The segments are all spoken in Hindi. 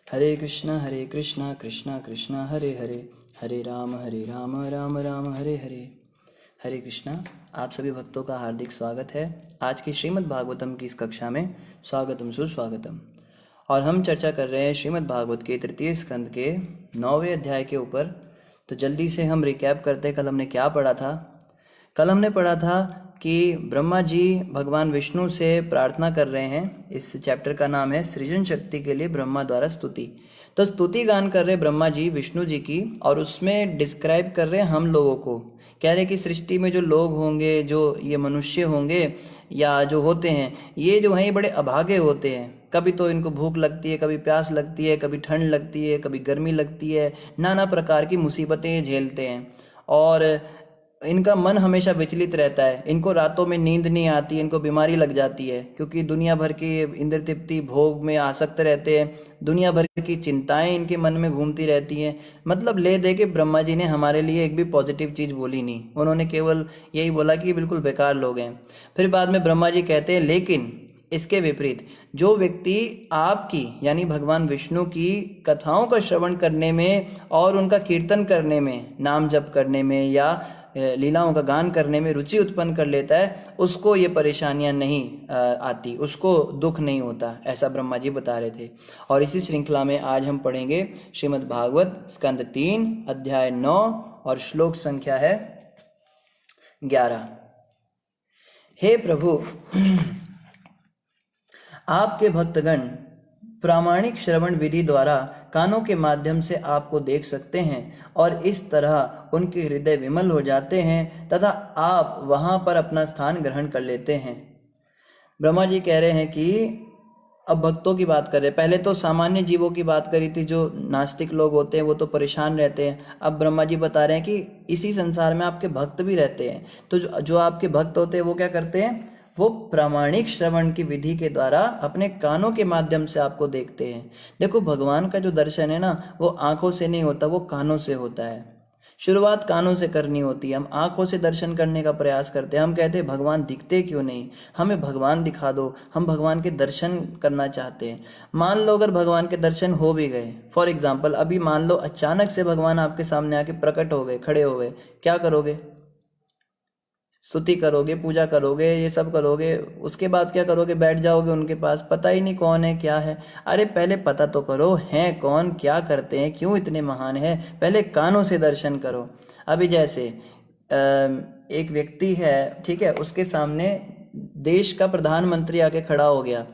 हरे कृष्णा कृष्णा कृष्णा हरे हरे, हरे राम राम राम हरे हरे। हरे कृष्णा। आप सभी भक्तों का हार्दिक स्वागत है आज की श्रीमद् भागवतम की इस कक्षा में। स्वागतम सुस्वागतम। और हम चर्चा कर रहे हैं श्रीमद् भागवत के तृतीय स्कंद के 9वें अध्याय के ऊपर। तो जल्दी से हम रिकैप करते हैं, कल हमने क्या पढ़ा था। कल हमने पढ़ा था कि ब्रह्मा जी भगवान विष्णु से प्रार्थना कर रहे हैं। इस चैप्टर का नाम है सृजन शक्ति के लिए ब्रह्मा द्वारा स्तुति। तो स्तुति गान कर रहे ब्रह्मा जी विष्णु जी की, और उसमें डिस्क्राइब कर रहे हैं हम लोगों को। कह रहे कि सृष्टि में जो लोग होंगे, जो ये मनुष्य होंगे या जो होते हैं, ये जो हैं ये बड़े अभागे होते हैं। कभी तो इनको भूख लगती है, कभी प्यास लगती है, कभी ठंड लगती है, कभी गर्मी लगती है, नाना प्रकार की मुसीबतें झेलते हैं। और इनका मन हमेशा विचलित रहता है, इनको रातों में नींद नहीं आती, इनको बीमारी लग जाती है, क्योंकि दुनिया भर के इंद्र तृप्ति भोग में आसक्त रहते हैं। दुनिया भर की चिंताएं इनके मन में घूमती रहती हैं। मतलब ले दे के ब्रह्मा जी ने हमारे लिए एक भी पॉजिटिव चीज़ बोली नहीं, उन्होंने केवल यही बोला कि ये बिल्कुल बेकार लोग हैं। फिर बाद में ब्रह्मा जी कहते हैं लेकिन इसके विपरीत जो व्यक्ति आपकी यानी भगवान विष्णु की कथाओं का श्रवण करने में और उनका कीर्तन करने में, नाम जप करने में या लीलाओं का गान करने में रुचि उत्पन्न कर लेता है, उसको ये परेशानियां नहीं आती, उसको दुख नहीं होता, ऐसा ब्रह्मा जी बता रहे थे। और इसी श्रृंखला में आज हम पढ़ेंगे श्रीमद् भागवत स्कंद 3 अध्याय 9 और श्लोक संख्या है 11। हे प्रभु, आपके भक्तगण प्रामाणिक श्रवण विधि द्वारा कानों के माध्यम से आपको देख सकते हैं और इस तरह उनके हृदय विमल हो जाते हैं तथा आप वहां पर अपना स्थान ग्रहण कर लेते हैं। ब्रह्मा जी कह रहे हैं कि अब भक्तों की बात कर रहे हैं। पहले तो सामान्य जीवों की बात करी थी, जो नास्तिक लोग होते हैं वो तो परेशान रहते हैं। अब ब्रह्मा जी बता रहे हैं कि इसी संसार में आपके भक्त भी रहते हैं। तो जो आपके भक्त होते हैं वो क्या करते हैं, वो प्रामाणिक श्रवण की विधि के द्वारा अपने कानों के माध्यम से आपको देखते हैं। देखो, भगवान का जो दर्शन है ना, वो आंखों से नहीं होता, वो कानों से होता है। शुरुआत कानों से करनी होती है। हम आंखों से दर्शन करने का प्रयास करते हैं, हम कहते हैं भगवान दिखते क्यों नहीं, हमें भगवान दिखा दो, हम भगवान के दर्शन करना चाहते हैं। मान लो अगर भगवान के दर्शन हो भी गए, फॉर एग्जाम्पल अभी मान लो अचानक से भगवान आपके सामने आके प्रकट हो गए, खड़े हो गए, क्या करोगे? स्तुति करोगे, पूजा करोगे, ये सब करोगे। उसके बाद क्या करोगे? बैठ जाओगे उनके पास, पता ही नहीं कौन है क्या है। अरे पहले पता तो करो हैं कौन, क्या करते हैं, क्यों इतने महान है, पहले कानों से दर्शन करो। अभी जैसे एक व्यक्ति है, ठीक है, उसके सामने देश का प्रधानमंत्री आके खड़ा हो गया,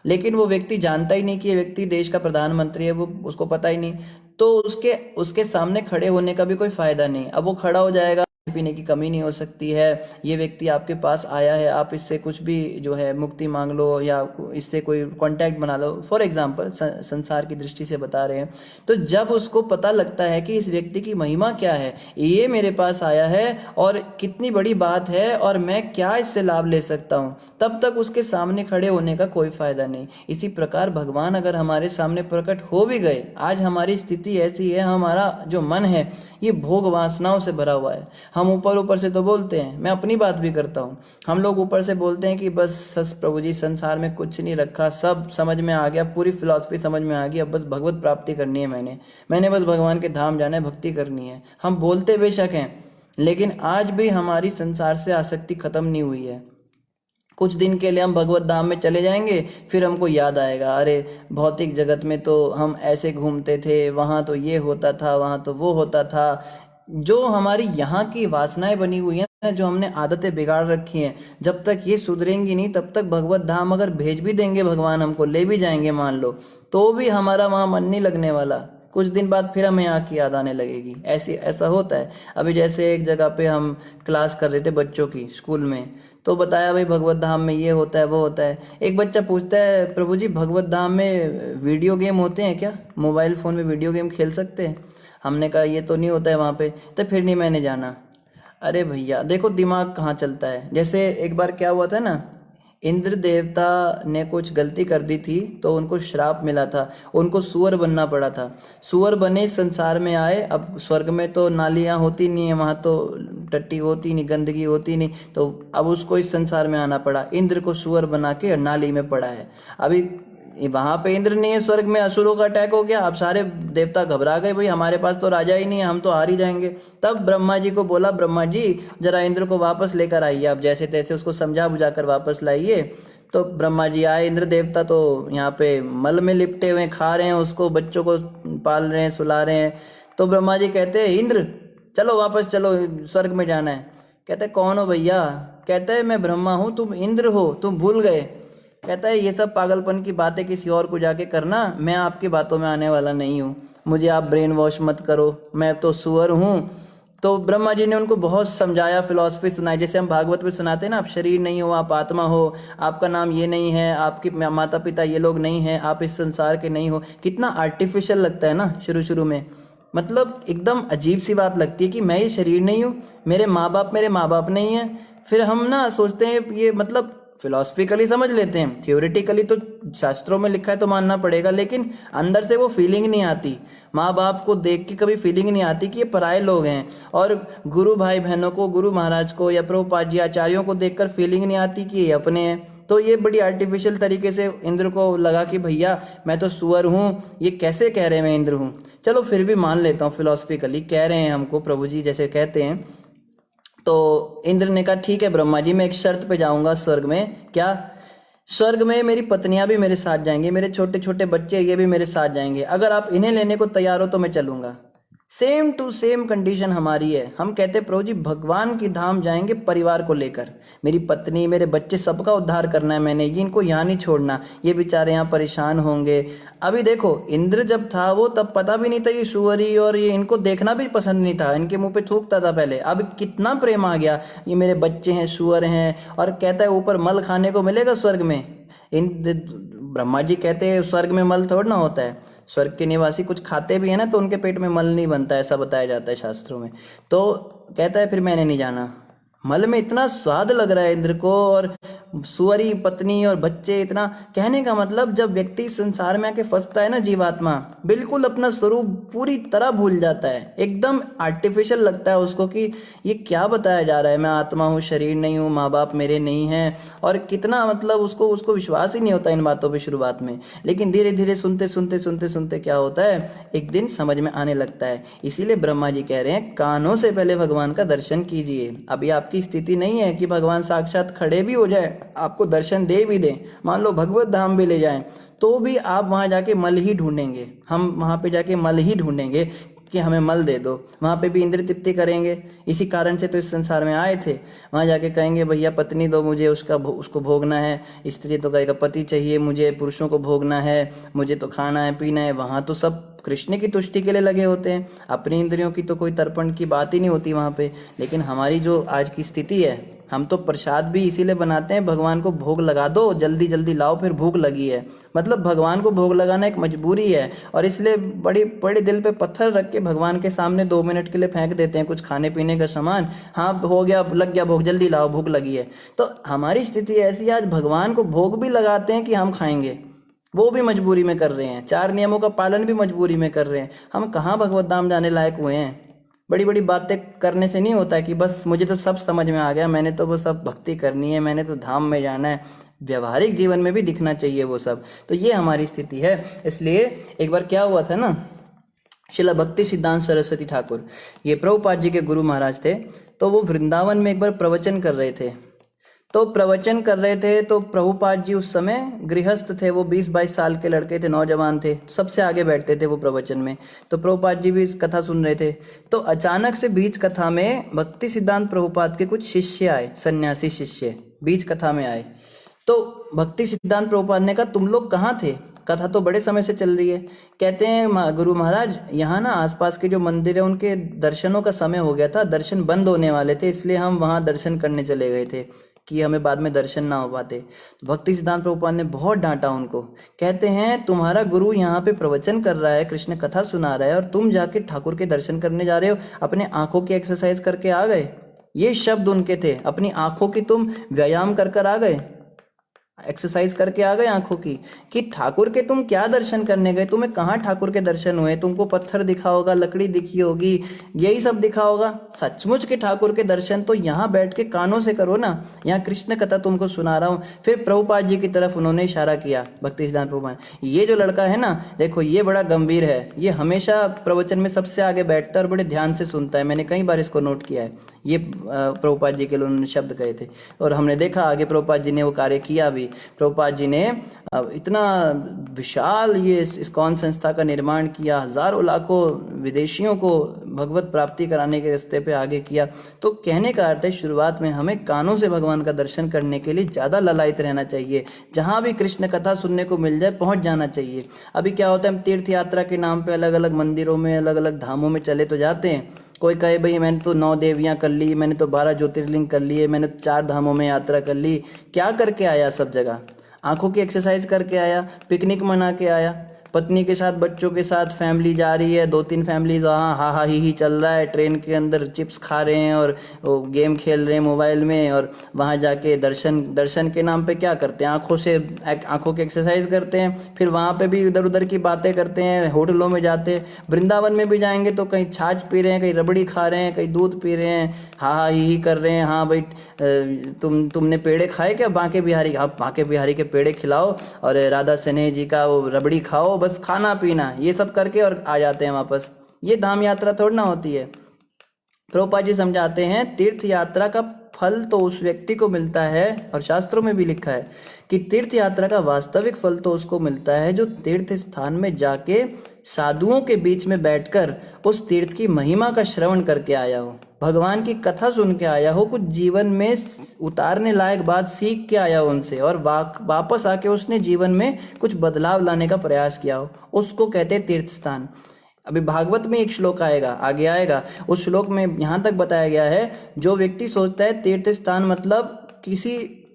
लेकिन वो व्यक्ति जानता ही नहीं कि ये व्यक्ति देश का प्रधानमंत्री है, वो उसको पता ही नहीं। तो उसके उसके सामने खड़े होने का भी कोई फायदा नहीं। अब वो खड़ा हो जाएगा, पीने की कमी नहीं हो सकती है। ये व्यक्ति आपके पास आया है, आप इससे कुछ भी जो है मुक्ति मांग लो या इससे कोई कांटेक्ट बना लो, फॉर एग्जांपल संसार की दृष्टि से बता रहे हैं। तो जब उसको पता लगता है कि इस व्यक्ति की महिमा क्या है, ये मेरे पास आया है और कितनी बड़ी बात है और मैं क्या इससे लाभ ले सकता हूँ, तब तक उसके सामने खड़े होने का कोई फायदा नहीं। इसी प्रकार भगवान अगर हमारे सामने प्रकट हो भी गए, आज हमारी स्थिति ऐसी है, हमारा जो मन है ये भोग वासनाओं से भरा हुआ है। हम ऊपर ऊपर से तो बोलते हैं, मैं अपनी बात भी करता हूँ, हम लोग ऊपर से बोलते हैं कि बस प्रभु जी संसार में कुछ नहीं रखा, सब समझ में आ गया, पूरी फिलॉसफी समझ में आ गई, अब बस भगवत प्राप्ति करनी है, मैंने बस भगवान के धाम जाना है, भक्ति करनी है। हम बोलते बेशक हैं, लेकिन आज भी हमारी संसार से आसक्ति खत्म नहीं हुई है। कुछ दिन के लिए हम भगवत धाम में चले जाएंगे, फिर हमको याद आएगा, अरे भौतिक जगत में तो हम ऐसे घूमते थे, वहाँ तो ये होता था, वहाँ तो वो होता था। जो हमारी यहाँ की वासनाएं बनी हुई हैं ना, जो हमने आदतें बिगाड़ रखी हैं, जब तक ये सुधरेंगी नहीं तब तक भगवत धाम अगर भेज भी देंगे भगवान, हमको ले भी जाएंगे मान लो, तो भी हमारा वहाँ मन नहीं लगने वाला। कुछ दिन बाद फिर हमें यहाँ की याद आने लगेगी। ऐसा होता है। अभी जैसे एक जगह पे हम क्लास कर रहे थे बच्चों की स्कूल में, तो बताया भाई भगवत धाम में ये होता है वो होता है। एक बच्चा पूछता है, प्रभु जी भगवत धाम में वीडियो गेम होते हैं क्या, मोबाइल फ़ोन में वीडियो गेम खेल सकते हैं? हमने कहा ये तो नहीं होता है वहाँ पे। तो फिर नहीं मैंने जाना। अरे भैया देखो दिमाग कहाँ चलता है। जैसे एक बार क्या हुआ था ना, इंद्र देवता ने कुछ गलती कर दी थी तो उनको श्राप मिला था, उनको सुअर बनना पड़ा था। सुअर बने संसार में आए। अब स्वर्ग में तो नालियाँ होती नहीं है, वहाँ तो टट्टी होती नहीं, गंदगी होती नहीं, तो अब उसको इस संसार में आना पड़ा। इंद्र को सुअर बना के नाली में पड़ा है। अभी वहां पे इंद्र नहीं है, स्वर्ग में असुरों का अटैक हो गया। अब सारे देवता घबरा गए, भाई हमारे पास तो राजा ही नहीं है, हम तो हार ही जाएंगे। तब ब्रह्मा जी को बोला, ब्रह्मा जी जरा इंद्र को वापस लेकर आइए, आप जैसे तैसे उसको समझा बुझा कर वापस लाइए। तो ब्रह्मा जी आए, इंद्र देवता तो यहाँ पे मल में लिपटे हुए खा रहे हैं उसको, बच्चों को पाल रहे हैं, सुला रहे हैं। तो ब्रह्मा जी कहते हैं, इंद्र चलो वापस चलो, स्वर्ग में जाना है। कहते हैं, कौन हो भैया? कहते हैं, मैं ब्रह्मा हूँ, तुम इंद्र हो, तुम भूल गए। कहता है, ये सब पागलपन की बातें किसी और को जाके करना, मैं आपकी बातों में आने वाला नहीं हूँ, मुझे आप ब्रेन वॉश मत करो, मैं तो सुअर हूँ। तो ब्रह्मा जी ने उनको बहुत समझाया, फिलॉसफी सुनाई, जैसे हम भागवत में सुनाते हैं ना, आप शरीर नहीं हो, आप आत्मा हो, आपका नाम ये नहीं है, आपके माता पिता ये लोग नहीं हैं, आप इस संसार के नहीं हो। कितना आर्टिफिशियल लगता है ना शुरू शुरू में, मतलब एकदम अजीब सी बात लगती है कि मैं ये शरीर नहीं हूँ, मेरे माँ बाप नहीं है। फिर हम ना सोचते हैं ये, मतलब फिलोसफिकली समझ लेते हैं, थियोरेटिकली तो शास्त्रों में लिखा है तो मानना पड़ेगा, लेकिन अंदर से वो फीलिंग नहीं आती। माँ बाप को देख के कभी फीलिंग नहीं आती कि ये पराये लोग हैं, और गुरु भाई बहनों को, गुरु महाराज को या प्रभुपाद जी आचार्यों को देखकर फीलिंग नहीं आती कि ये अपने हैं। तो ये बड़ी आर्टिफिशियल तरीके से इंद्र को लगा कि भैया मैं तो सुअर हूँ, ये कैसे कह रहे हैं मैं इंद्र हूँ। चलो फिर भी मान लेता हूँ, फिलोसफिकली कह रहे हैं हमको प्रभु जी जैसे कहते हैं। तो इंद्र ने कहा, ठीक है ब्रह्मा जी, मैं एक शर्त पे जाऊंगा स्वर्ग में। क्या? स्वर्ग में मेरी पत्नियां भी मेरे साथ जाएंगी, मेरे छोटे छोटे बच्चे ये भी मेरे साथ जाएंगे, अगर आप इन्हें लेने को तैयार हो तो मैं चलूंगा। सेम टू सेम कंडीशन हमारी है। हम कहते हैं, प्रभु जी भगवान की धाम जाएंगे परिवार को लेकर, मेरी पत्नी मेरे बच्चे सबका उद्धार करना है मैंने, ये इनको यहाँ नहीं छोड़ना, ये बेचारे यहाँ परेशान होंगे। अभी देखो, इंद्र जब था वो तब पता भी नहीं था ये सुअरी, और ये इनको देखना भी पसंद नहीं था, इनके मुंह पे थूकता था पहले। अब कितना प्रेम आ गया, ये मेरे बच्चे हैं, सुअर हैं, और कहता है ऊपर मल खाने को मिलेगा स्वर्ग में। इन ब्रह्मा जी कहते हैं स्वर्ग में मल थोड़ा ना होता है, स्वर्ग के निवासी कुछ खाते भी है ना तो उनके पेट में मल नहीं बनता, ऐसा बताया जाता है शास्त्रों में। तो कहता है फिर मैंने नहीं जाना, मल में इतना स्वाद लग रहा है इंद्र को, और सुअरी पत्नी और बच्चे, इतना कहने का मतलब जब व्यक्ति संसार में आके फंसता है ना, जीवात्मा बिल्कुल अपना स्वरूप पूरी तरह भूल जाता है, एकदम आर्टिफिशियल लगता है उसको कि ये क्या बताया जा रहा है, मैं आत्मा हूँ, शरीर नहीं हूँ, माँ बाप मेरे नहीं हैं, और कितना मतलब उसको विश्वास ही नहीं होता इन बातों पर शुरुआत में। लेकिन धीरे धीरे सुनते सुनते सुनते सुनते क्या होता है, एक दिन समझ में आने लगता है। इसीलिए ब्रह्मा जी कह रहे हैं, कानों से पहले भगवान का दर्शन कीजिए। अभी आपकी स्थिति नहीं है कि भगवान साक्षात खड़े भी हो जाए, आपको दर्शन दे भी दें, मान लो भगवत धाम भी ले जाएं, तो भी आप वहां जाके मल ही ढूंढेंगे, हम वहां पे जाके मल ही ढूंढेंगे कि हमें मल दे दो। वहां पे भी इंद्र तृप्ति करेंगे, इसी कारण से तो इस संसार में आए थे। वहां जाके कहेंगे भैया पत्नी दो मुझे, उसको भोगना है, स्त्री तो कहेगा पति चाहिए मुझे, पुरुषों को भोगना है, मुझे तो खाना है पीना है। वहां तो सब कृष्ण की तुष्टि के लिए लगे होते हैं, अपनी इंद्रियों की तो कोई तर्पण की बात ही नहीं होती वहाँ पे। लेकिन हमारी जो आज की स्थिति है, हम तो प्रसाद भी इसीलिए बनाते हैं, भगवान को भोग लगा दो, जल्दी जल्दी लाओ, फिर भूख लगी है, मतलब भगवान को भोग लगाना एक मजबूरी है। और इसलिए बड़ी बड़े दिल पे पत्थर रख के भगवान के सामने 2 मिनट के लिए फेंक देते हैं कुछ खाने पीने का सामान, हाँ हो गया, लग गया भोग, जल्दी लाओ, भूख लगी है। तो हमारी स्थिति ऐसी, आज भगवान को भोग भी लगाते हैं कि हम खाएंगे, वो भी मजबूरी में कर रहे हैं, 4 नियमों का पालन भी मजबूरी में कर रहे हैं। हम कहाँ भगवत धाम जाने लायक हुए हैं? बड़ी बड़ी बातें करने से नहीं होता है कि बस मुझे तो सब समझ में आ गया, मैंने तो बस अब भक्ति करनी है, मैंने तो धाम में जाना है। व्यवहारिक जीवन में भी दिखना चाहिए वो सब। तो ये हमारी स्थिति है। इसलिए एक बार क्या हुआ था ना, श्रील भक्ति सिद्धांत सरस्वती ठाकुर, ये प्रभुपाद जी के गुरु महाराज थे, तो वो वृंदावन में एक बार प्रवचन कर रहे थे। तो प्रवचन कर रहे थे तो प्रभुपाद जी उस समय गृहस्थ थे, वो 20-22 साल के लड़के थे, नौजवान थे, सबसे आगे बैठते थे वो प्रवचन में। तो प्रभुपाद जी भी इस कथा सुन रहे थे। तो अचानक से बीच कथा में भक्ति सिद्धांत प्रभुपाद के कुछ शिष्य आए, सन्यासी शिष्य बीच कथा में आए। तो भक्ति सिद्धांत प्रभुपाद ने कहा, तुम लोग कहाँ थे? कथा तो बड़े समय से चल रही है। कहते हैं गुरु महाराज, यहाँ ना आसपास के जो मंदिर है उनके दर्शनों का समय हो गया था, दर्शन बंद होने वाले थे, इसलिए हम वहाँ दर्शन करने चले गए थे कि हमें बाद में दर्शन ना हो पाते। तो भक्ति सिद्धांत प्रभुपाद ने बहुत डांटा उनको। कहते हैं तुम्हारा गुरु यहाँ पे प्रवचन कर रहा है, कृष्ण कथा सुना रहा है, और तुम जाके ठाकुर के दर्शन करने जा रहे हो, अपने आंखों की एक्सरसाइज करके आ गए। ये शब्द उनके थे, अपनी आंखों की तुम व्यायाम कर आ गए। एक्सरसाइज करके आ गए आंखों की कि ठाकुर के तुम क्या दर्शन करने गए, तुम्हें कहाँ ठाकुर के दर्शन हुए, तुमको पत्थर दिखा होगा, लकड़ी दिखी होगी, यही सब दिखा होगा। सचमुच के ठाकुर के दर्शन तो यहाँ बैठ के कानों से करो ना। यहाँ कृष्ण कथा तुमको सुना रहा हूँ। फिर प्रभुपाद जी की तरफ उन्होंने इशारा किया, भक्ति सिद्धांत प्रभुपाद, ये जो लड़का है ना, देखो ये बड़ा गंभीर है, ये हमेशा प्रवचन में सबसे आगे बैठता है और बड़े ध्यान से सुनता है, मैंने कई बार इसको नोट किया है। ये प्रभुपाद जी के लिए उन्होंने शब्द कहे थे और हमने देखा आगे प्रभुपाद जी ने वो कार्य किया भी। प्रभुपाद जी ने इतना विशाल ये इस्कॉन संस्था का निर्माण किया, हजारों लाखों विदेशियों को भगवत प्राप्ति कराने के रास्ते पे आगे किया। तो कहने का अर्थ है, शुरुआत में हमें कानों से भगवान का दर्शन करने के लिए ज़्यादा ललायित रहना चाहिए। जहाँ भी कृष्ण कथा सुनने को मिल जाए पहुँच जाना चाहिए। अभी क्या होता है, हम तीर्थ यात्रा के नाम पे अलग अलग मंदिरों में, अलग अलग धामों में चले तो जाते हैं। कोई कहे भाई मैंने तो 9 देवियाँ कर ली, मैंने तो 12 ज्योतिर्लिंग कर लिए, मैंने तो 4 धामों में यात्रा कर ली। क्या करके आया सब जगह? आंखों की एक्सरसाइज करके आया, पिकनिक मना के आया, पत्नी के साथ, बच्चों के साथ फैमिली जा रही है, 2-3 फैमिलीज वहाँ हा हा ही चल रहा है, ट्रेन के अंदर चिप्स खा रहे हैं और वो गेम खेल रहे हैं मोबाइल में, और वहाँ जाके दर्शन के नाम पे क्या करते हैं, आंखों की एक्सरसाइज करते हैं। फिर वहाँ पे भी इधर उधर की बातें करते हैं, होटलों में जाते हैं। वृंदावन में भी जाएंगे तो कहीं छाछ पी रहे हैं, कहीं रबड़ी खा रहे हैं, कहीं दूध पी रहे हैं, हा ही कर रहे हैं। हाँ भाई, तुमने पेड़े खाए क्या बांके बिहारी? आप बांके बिहारी के पेड़े खिलाओ और राधा स्नेह जी का वो रबड़ी खाओ, बस खाना पीना ये सब करके और आ जाते हैं वापस। ये धाम यात्रा थोड़ी ना होती है। प्रभुपाद जी समझाते हैं, तीर्थ यात्रा का फल तो उस व्यक्ति को मिलता है, और शास्त्रों में भी लिखा है कि तीर्थ यात्रा का वास्तविक फल तो उसको मिलता है जो तीर्थ स्थान में जाके साधुओं के बीच में बैठकर उस तीर्थ की महिमा का श्रवण करके आया हो, भगवान की कथा सुन के आया हो, कुछ जीवन में उतारने लायक बात सीख के आया हो उनसे, और वापस आके उसने जीवन में कुछ बदलाव लाने का प्रयास किया हो, उसको कहते हैं तीर्थ स्थान। अभी भागवत में एक श्लोक आएगा, आगे आएगा, उस श्लोक में यहाँ तक बताया गया है, जो व्यक्ति सोचता है तीर्थ स्थान मतलब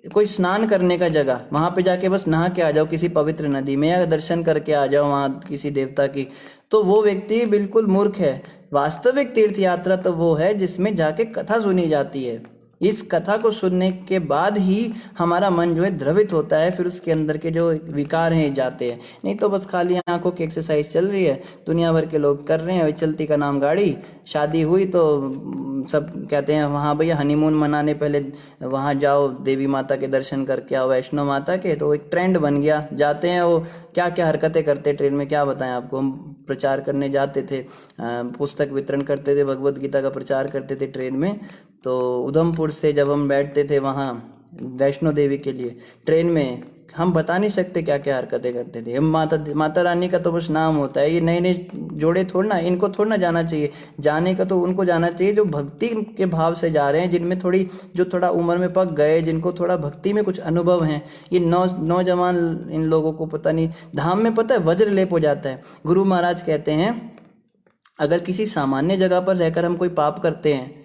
कोई स्नान करने का जगह, वहां पे जाके बस नहा के आ जाओ किसी पवित्र नदी में, या दर्शन करके आ जाओ वहां किसी देवता की, तो वो व्यक्ति बिल्कुल मूर्ख है। वास्तविक तीर्थ यात्रा तो वो है जिसमें जाके कथा सुनी जाती है। इस कथा को सुनने के बाद ही हमारा मन जो है द्रवित होता है, फिर उसके अंदर के जो विकार हैं जाते हैं। नहीं तो बस खाली आंखों की एक्सरसाइज चल रही है, दुनिया भर के लोग कर रहे हैं, चलती का नाम गाड़ी। शादी हुई तो सब कहते हैं वहाँ भैया हनीमून मनाने पहले वहाँ जाओ, देवी माता के दर्शन करके आओ, वैष्णो माता के, तो एक ट्रेंड बन गया। जाते हैं, वो क्या क्या हरकतें करते ट्रेन में, क्या बताएं आपको। हम प्रचार करने जाते थे, पुस्तक वितरण करते थे, भगवत गीता का प्रचार करते थे ट्रेन में। तो उधमपुर से जब हम बैठते थे वहाँ वैष्णो देवी के लिए ट्रेन में, हम बता नहीं सकते क्या क्या हरकतें करते थे। हम माता रानी का तो बस नाम होता है, ये नए नए जोड़े थोड़ा ना, इनको थोड़ा ना जाना चाहिए। जाने का तो उनको जाना चाहिए जो भक्ति के भाव से जा रहे हैं, जिनमें जो थोड़ा उम्र में पक गए, जिनको थोड़ा भक्ति में कुछ अनुभव हैं। ये नौजवान इन लोगों को पता नहीं, धाम में पता है वज्र लेप हो जाता है। गुरु महाराज कहते हैं, अगर किसी सामान्य जगह पर रहकर हम कोई पाप करते हैं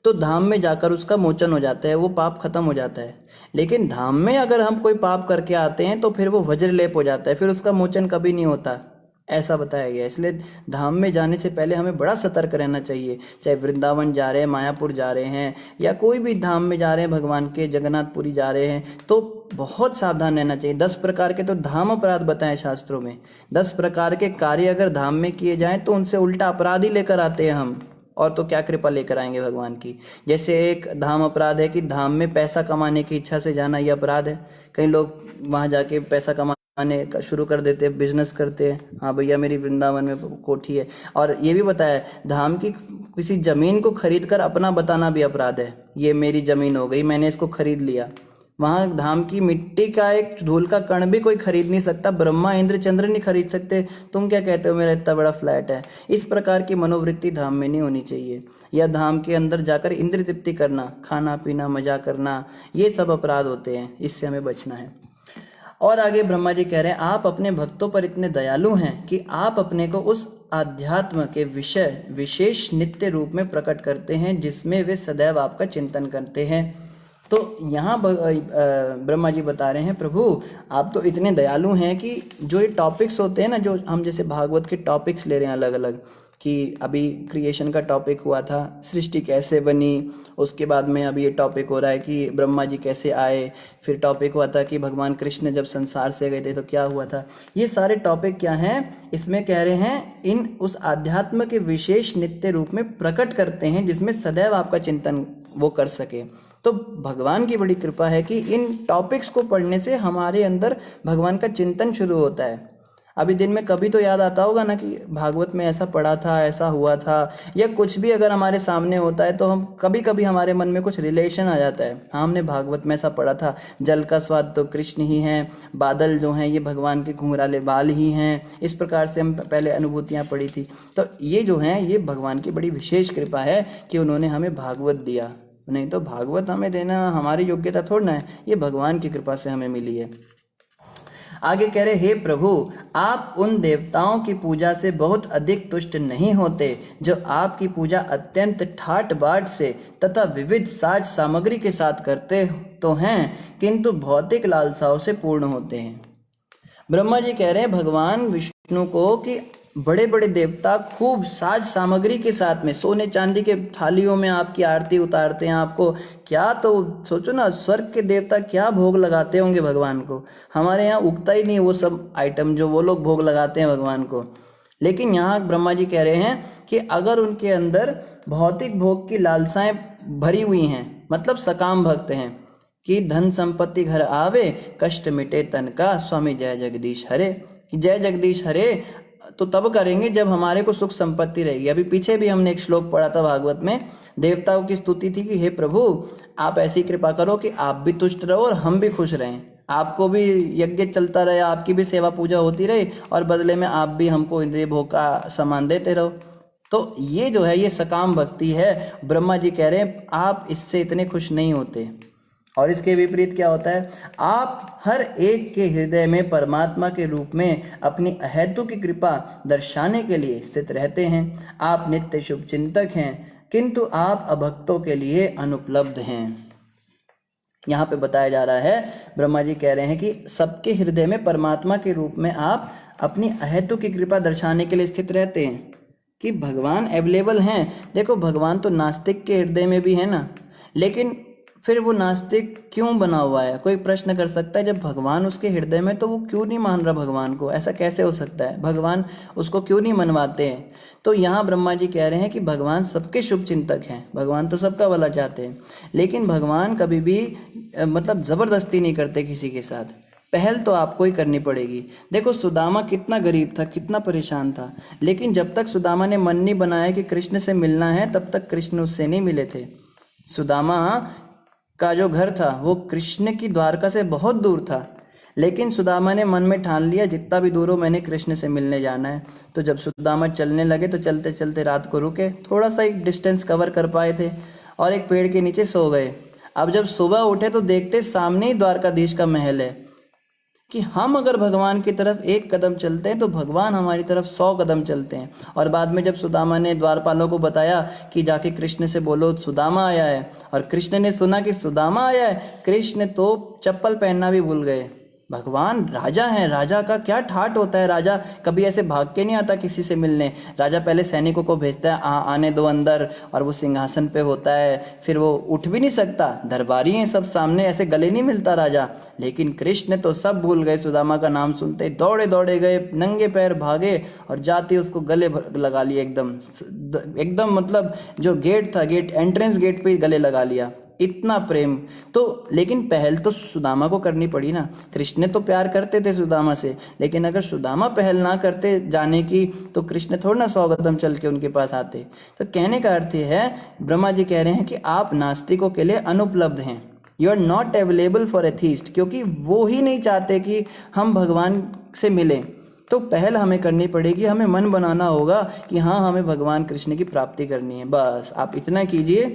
तो धाम में जाकर उसका मोचन हो जाता है, वो पाप खत्म हो जाता है। लेकिन धाम में अगर हम कोई पाप करके आते हैं तो फिर वो वज्रलेप हो जाता है, फिर उसका मोचन कभी नहीं होता, ऐसा बताया गया। इसलिए धाम में जाने से पहले हमें बड़ा सतर्क रहना चाहिए। चाहे वृंदावन जा रहे हैं, मायापुर जा रहे हैं, या कोई भी धाम में जा रहे हैं, भगवान के जगन्नाथपुरी जा रहे हैं, तो बहुत सावधान रहना चाहिए। 10 प्रकार के तो धाम अपराध बताएं शास्त्रों में। 10 प्रकार के कार्य अगर धाम में किए जाएं तो उनसे उल्टा अपराध ही लेकर आते हैं हम, और तो क्या कृपा लेकर आएंगे भगवान की। जैसे एक धाम अपराध है कि धाम में पैसा कमाने की इच्छा से जाना, ये अपराध है। कई लोग वहाँ जाके पैसा कमाने का शुरू कर देते हैं, बिजनेस करते हैं। हाँ भैया मेरी वृंदावन में कोठी है। और ये भी बताया, धाम की किसी ज़मीन को खरीद कर अपना बताना भी अपराध है। ये मेरी ज़मीन हो गई, मैंने इसको खरीद लिया। वहाँ धाम की मिट्टी का एक धूल का कण भी कोई खरीद नहीं सकता, ब्रह्मा इंद्र चंद्र नहीं खरीद सकते। तुम क्या कहते हो मेरा इतना बड़ा फ्लैट है। इस प्रकार की मनोवृत्ति धाम में नहीं होनी चाहिए। या धाम के अंदर जाकर इंद्र तृप्ति करना, खाना पीना, मजा करना, ये सब अपराध होते हैं, इससे हमें बचना है। और आगे ब्रह्मा जी कह रहे हैं, आप अपने भक्तों पर इतने दयालु हैं कि आप अपने को उस आध्यात्म के विषय विशेष नित्य रूप में प्रकट करते हैं जिसमें वे सदैव आपका चिंतन करते हैं। तो यहाँ ब्रह्मा जी बता रहे हैं, प्रभु आप तो इतने दयालु हैं कि जो ये टॉपिक्स होते हैं ना, जो हम जैसे भागवत के टॉपिक्स ले रहे हैं अलग अलग, कि अभी क्रिएशन का टॉपिक हुआ था, सृष्टि कैसे बनी, उसके बाद में अभी ये टॉपिक हो रहा है कि ब्रह्मा जी कैसे आए, फिर टॉपिक हुआ था कि भगवान कृष्ण जब संसार से गए थे तो क्या हुआ था। ये सारे टॉपिक क्या हैं, इसमें कह रहे हैं इन उस आध्यात्म के विशेष नित्य रूप में प्रकट करते हैं जिसमें सदैव आपका चिंतन वो कर सके। तो भगवान की बड़ी कृपा है कि इन टॉपिक्स को पढ़ने से हमारे अंदर भगवान का चिंतन शुरू होता है। अभी दिन में कभी तो याद आता होगा ना कि भागवत में ऐसा पढ़ा था, ऐसा हुआ था, या कुछ भी अगर हमारे सामने होता है तो हम कभी कभी हमारे मन में कुछ रिलेशन आ जाता है। हाँ, हमने भागवत में ऐसा पढ़ा था, जल का स्वाद तो कृष्ण ही हैं, बादल जो हैं ये भगवान के घुंघराले बाल ही हैं, इस प्रकार से हम पहले अनुभूतियाँ पढ़ी थी। तो ये जो हैं ये भगवान की बड़ी विशेष कृपा है कि उन्होंने हमें भागवत दिया, नहीं तो भागवत हमें देना हमारी योग्यता थोड़ा ना है, ये भगवान की कृपा से हमें मिली है। आगे कह रहे, हे प्रभु, आप उन देवताओं की पूजा से बहुत अधिक तुष्ट नहीं होते जो आपकी पूजा अत्यंत ठाट बाट से तथा विविध साज सामग्री के साथ करते तो हैं किंतु भौतिक लालसाओं से पूर्ण होते हैं। ब्रह्मा जी कह रहे हैं भगवान विष्णु को कि बड़े बड़े देवता खूब साज सामग्री के साथ में सोने चांदी के थालियों में आपकी आरती उतारते हैं आपको। क्या तो सोचो ना, स्वर्ग के देवता क्या भोग लगाते होंगे भगवान को। हमारे यहाँ उगता ही नहीं वो सब आइटम जो वो लोग भोग लगाते हैं भगवान को। लेकिन यहाँ ब्रह्मा जी कह रहे हैं कि अगर उनके अंदर भौतिक भोग की लालसाएं भरी हुई हैं, मतलब सकाम भक्त हैं कि धन संपत्ति घर आवे, कष्ट मिटे तन का, स्वामी जय जगदीश हरे। जय जगदीश हरे तो तब करेंगे जब हमारे को सुख संपत्ति रहेगी। अभी पीछे भी हमने एक श्लोक पढ़ा था भागवत में, देवताओं की स्तुति थी कि हे प्रभु, आप ऐसी कृपा करो कि आप भी तुष्ट रहो और हम भी खुश रहें, आपको भी यज्ञ चलता रहे, आपकी भी सेवा पूजा होती रहे और बदले में आप भी हमको इंद्रिय भोग का सामान देते रहो। तो ये जो है ये सकाम भक्ति है। ब्रह्मा जी कह रहे हैं आप इससे इतने खुश नहीं होते। और इसके विपरीत क्या होता है, आप हर एक के हृदय में परमात्मा के रूप में अपनी अहेतु की कृपा दर्शाने के लिए स्थित रहते हैं। आप नित्य शुभ चिंतक हैं किंतु आप अभक्तों के लिए अनुपलब्ध हैं। यहाँ पे बताया जा रहा है, ब्रह्मा जी कह रहे हैं कि सबके हृदय में परमात्मा के रूप में आप अपनी अहेतु की कृपा दर्शाने के लिए स्थित रहते हैं कि भगवान अवेलेबल हैं। देखो भगवान तो नास्तिक के हृदय में भी है ना, लेकिन फिर वो नास्तिक क्यों बना हुआ है। कोई प्रश्न कर सकता है, जब भगवान उसके हृदय में तो वो क्यों नहीं मान रहा भगवान को, ऐसा कैसे हो सकता है, भगवान उसको क्यों नहीं मनवाते हैं। तो यहाँ ब्रह्मा जी कह रहे हैं कि भगवान सबके शुभ चिंतक हैं, भगवान तो सबका भला चाहते हैं, लेकिन भगवान कभी भी मतलब ज़बरदस्ती नहीं करते किसी के साथ। पहल तो आपको ही करनी पड़ेगी। देखो सुदामा कितना गरीब था, कितना परेशान था, लेकिन जब तक सुदामा ने मन नहीं बनाया कि कृष्ण से मिलना है तब तक कृष्ण उससे नहीं मिले थे। सुदामा का जो घर था वो कृष्ण की द्वारका से बहुत दूर था, लेकिन सुदामा ने मन में ठान लिया जितना भी दूर हो मैंने कृष्ण से मिलने जाना है। तो जब सुदामा चलने लगे तो चलते चलते रात को रुके, थोड़ा सा एक डिस्टेंस कवर कर पाए थे और एक पेड़ के नीचे सो गए। अब जब सुबह उठे तो देखते सामने ही द्वारकाधीश का महल है कि हम अगर भगवान की तरफ एक कदम चलते हैं तो भगवान हमारी तरफ 100 कदम चलते हैं। और बाद में जब सुदामा ने द्वारपालों को बताया कि जाके कृष्ण से बोलो सुदामा आया है, और कृष्ण ने सुना कि सुदामा आया है, कृष्ण तो चप्पल पहनना भी भूल गए। भगवान राजा हैं, राजा का क्या ठाट होता है, राजा कभी ऐसे भाग के नहीं आता किसी से मिलने। राजा पहले सैनिकों को भेजता है, आने दो अंदर, और वो सिंहासन पे होता है, फिर वो उठ भी नहीं सकता, दरबारी हैं सब सामने, ऐसे गले नहीं मिलता राजा। लेकिन कृष्ण तो सब भूल गए, सुदामा का नाम सुनते दौड़े दौड़े गए, नंगे पैर भागे और जाते उसको गले लगा लिया एकदम मतलब जो गेट था, गेट एंट्रेंस गेट पे गले लगा लिया, इतना प्रेम। तो लेकिन पहल तो सुदामा को करनी पड़ी ना। कृष्ण तो प्यार करते थे सुदामा से, लेकिन अगर सुदामा पहल ना करते जाने की तो कृष्ण थोड़ा ना 100 कदम चल के उनके पास आते। तो कहने का अर्थ है, ब्रह्मा जी कह रहे हैं कि आप नास्तिकों के लिए अनुपलब्ध हैं, you are not available for atheist, क्योंकि वो ही नहीं चाहते कि हम भगवान से मिलें। तो पहल हमें करनी पड़ेगी, हमें मन बनाना होगा कि हाँ हमें भगवान कृष्ण की प्राप्ति करनी है। बस आप इतना कीजिए,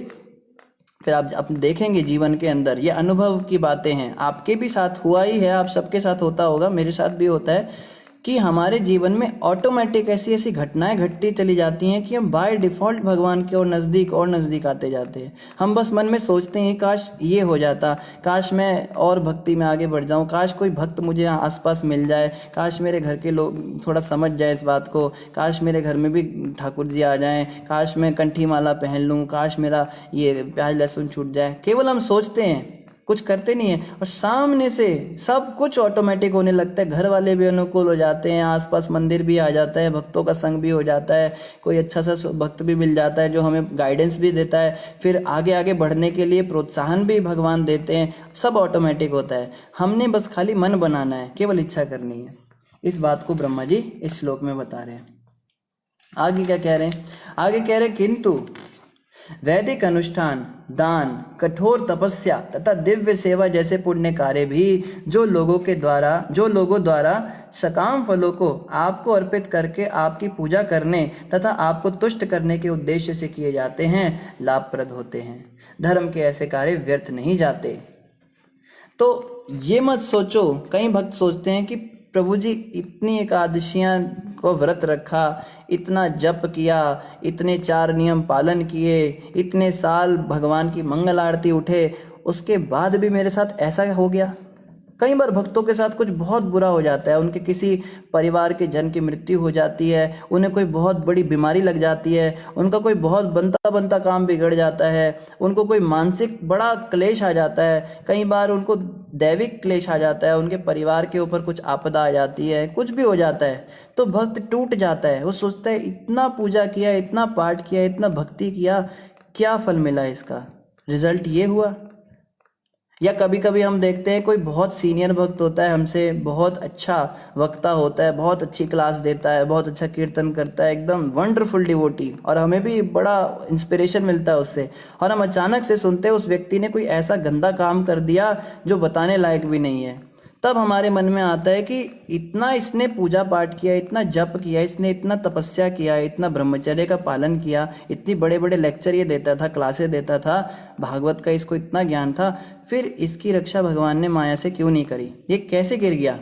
फिर आप देखेंगे जीवन के अंदर ये अनुभव की बातें हैं। आपके भी साथ हुआ ही है, आप सबके साथ होता होगा, मेरे साथ भी होता है कि हमारे जीवन में ऑटोमेटिक ऐसी ऐसी घटनाएं घटती चली जाती हैं कि हम बाय डिफ़ॉल्ट भगवान के और नज़दीक आते जाते हैं। हम बस मन में सोचते हैं काश ये हो जाता, काश मैं और भक्ति में आगे बढ़ जाऊं, काश कोई भक्त मुझे आसपास मिल जाए, काश मेरे घर के लोग थोड़ा समझ जाए इस बात को, काश मेरे घर में भी ठाकुर जी आ जाएं, काश मैं कंठी माला पहन लूँ, काश मेरा ये प्याज लहसुन छूट जाए। केवल हम सोचते हैं, कुछ करते नहीं है, और सामने से सब कुछ ऑटोमेटिक होने लगता है। घर वाले भी अनुकूल हो जाते हैं, आसपास मंदिर भी आ जाता है, भक्तों का संग भी हो जाता है, कोई अच्छा सा भक्त भी मिल जाता है जो हमें गाइडेंस भी देता है, फिर आगे आगे बढ़ने के लिए प्रोत्साहन भी भगवान देते हैं। सब ऑटोमेटिक होता है, हमने बस खाली मन बनाना है, केवल इच्छा करनी है। इस बात को ब्रह्मा जी इस श्लोक में बता रहे हैं। आगे क्या कह रहे हैं? आगे कह रहे हैं किंतु वैदिक अनुष्ठान, दान, कठोर तपस्या तथा दिव्य सेवा जैसे पुण्य कार्य भी जो लोगों द्वारा सकाम फलों को आपको अर्पित करके आपकी पूजा करने तथा आपको तुष्ट करने के उद्देश्य से किए जाते हैं, लाभप्रद होते हैं। धर्म के ऐसे कार्य व्यर्थ नहीं जाते। तो ये मत सोचो, कई भक्त सोचते हैं कि प्रभु जी इतनी एकादशियाँ को व्रत रखा, इतना जप किया, इतने 4 नियम पालन किए, इतने साल भगवान की मंगल आरती उठे, उसके बाद भी मेरे साथ ऐसा हो गया। कई बार भक्तों के साथ कुछ बहुत बुरा हो जाता है, उनके किसी परिवार के जन की मृत्यु हो जाती है, उन्हें कोई बहुत बड़ी बीमारी लग जाती है, उनका कोई बहुत बनता काम बिगड़ जाता है, उनको कोई मानसिक बड़ा क्लेश आ जाता है, कई बार उनको दैविक क्लेश आ जाता है, उनके परिवार के ऊपर कुछ आपदा आ जाती है, कुछ भी हो जाता है, तो भक्त टूट जाता है। वो सोचता है इतना पूजा किया, इतना पाठ किया, इतना भक्ति किया, क्या फल मिला इसका, रिजल्ट ये हुआ। या कभी कभी हम देखते हैं कोई बहुत सीनियर भक्त होता है, हमसे बहुत अच्छा वक्ता होता है, बहुत अच्छी क्लास देता है, बहुत अच्छा कीर्तन करता है, एकदम वंडरफुल डिवोटी, और हमें भी बड़ा इंस्पिरेशन मिलता है उससे, और हम अचानक से सुनते हैं उस व्यक्ति ने कोई ऐसा गंदा काम कर दिया जो बताने लायक भी नहीं है। तब हमारे मन में आता है कि इतना इसने पूजा पाठ किया, इतना जप किया, इसने इतना तपस्या किया, इतना ब्रह्मचर्य का पालन किया, इतनी बड़े बड़े लेक्चर ये देता था, क्लासेस देता था, भागवत का इसको इतना ज्ञान था, फिर इसकी रक्षा भगवान ने माया से क्यों नहीं करी, ये कैसे गिर गया?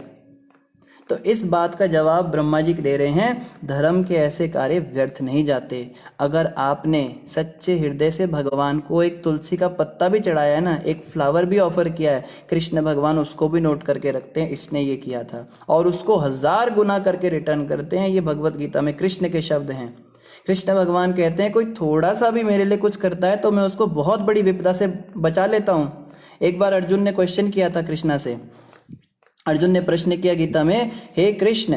तो इस बात का जवाब ब्रह्मा जी दे रहे हैं, धर्म के ऐसे कार्य व्यर्थ नहीं जाते। अगर आपने सच्चे हृदय से भगवान को एक तुलसी का पत्ता भी चढ़ाया है ना, एक फ्लावर भी ऑफर किया है, कृष्ण भगवान उसको भी नोट करके रखते हैं, इसने ये किया था, और उसको 1000 गुना करके रिटर्न करते हैं। ये भगवत गीता में कृष्ण के शब्द हैं। कृष्ण भगवान कहते हैं कोई थोड़ा सा भी मेरे लिए कुछ करता है तो मैं उसको बहुत बड़ी विपदा से बचा लेता हूँ। एक बार अर्जुन ने क्वेश्चन किया था कृष्णा से, अर्जुन ने प्रश्न किया गीता में, हे कृष्ण,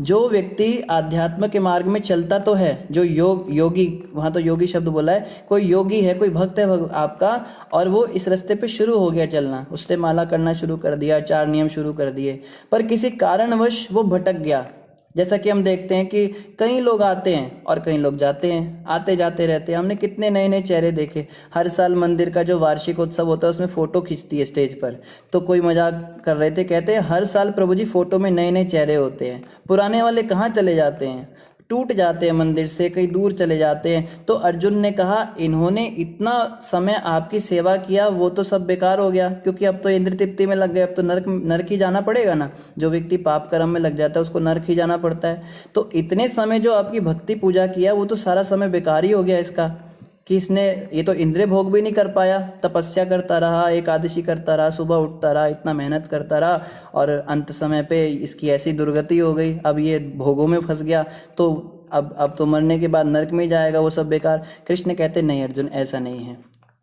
जो व्यक्ति आध्यात्म के मार्ग में चलता तो है, जो योगी, वहाँ तो योगी शब्द बोला है, कोई योगी है, कोई भक्त है आपका, और वो इस रास्ते पे शुरू हो गया चलना, उसने माला करना शुरू कर दिया, 4 नियम शुरू कर दिए, पर किसी कारणवश वो भटक गया। जैसा कि हम देखते हैं कि कई लोग आते हैं और कई लोग जाते हैं, आते जाते रहते हैं। हमने कितने नए नए चेहरे देखे। हर साल मंदिर का जो वार्षिक उत्सव होता है उसमें फ़ोटो खींचती है स्टेज पर, तो कोई मजाक कर रहे थे, कहते हैं हर साल प्रभु जी फ़ोटो में नए नए चेहरे होते हैं, पुराने वाले कहाँ चले जाते हैं, टूट जाते हैं मंदिर से, कहीं दूर चले जाते हैं। तो अर्जुन ने कहा इन्होंने इतना समय आपकी सेवा किया, वो तो सब बेकार हो गया, क्योंकि अब तो इंद्र तृप्ति में लग गए, अब तो नरक ही जाना पड़ेगा ना। जो व्यक्ति पाप कर्म में लग जाता है उसको नरक ही जाना पड़ता है। तो इतने समय जो आपकी भक्ति पूजा किया वो तो सारा समय बेकार ही हो गया इसका, कि इसने ये तो इंद्रिय भोग भी नहीं कर पाया, तपस्या करता रहा, एकादशी करता रहा, सुबह उठता रहा, इतना मेहनत करता रहा, और अंत समय पे इसकी ऐसी दुर्गति हो गई, अब ये भोगों में फंस गया, तो अब तो मरने के बाद नरक में जाएगा, वो सब बेकार। कृष्ण कहते नहीं अर्जुन, ऐसा नहीं है,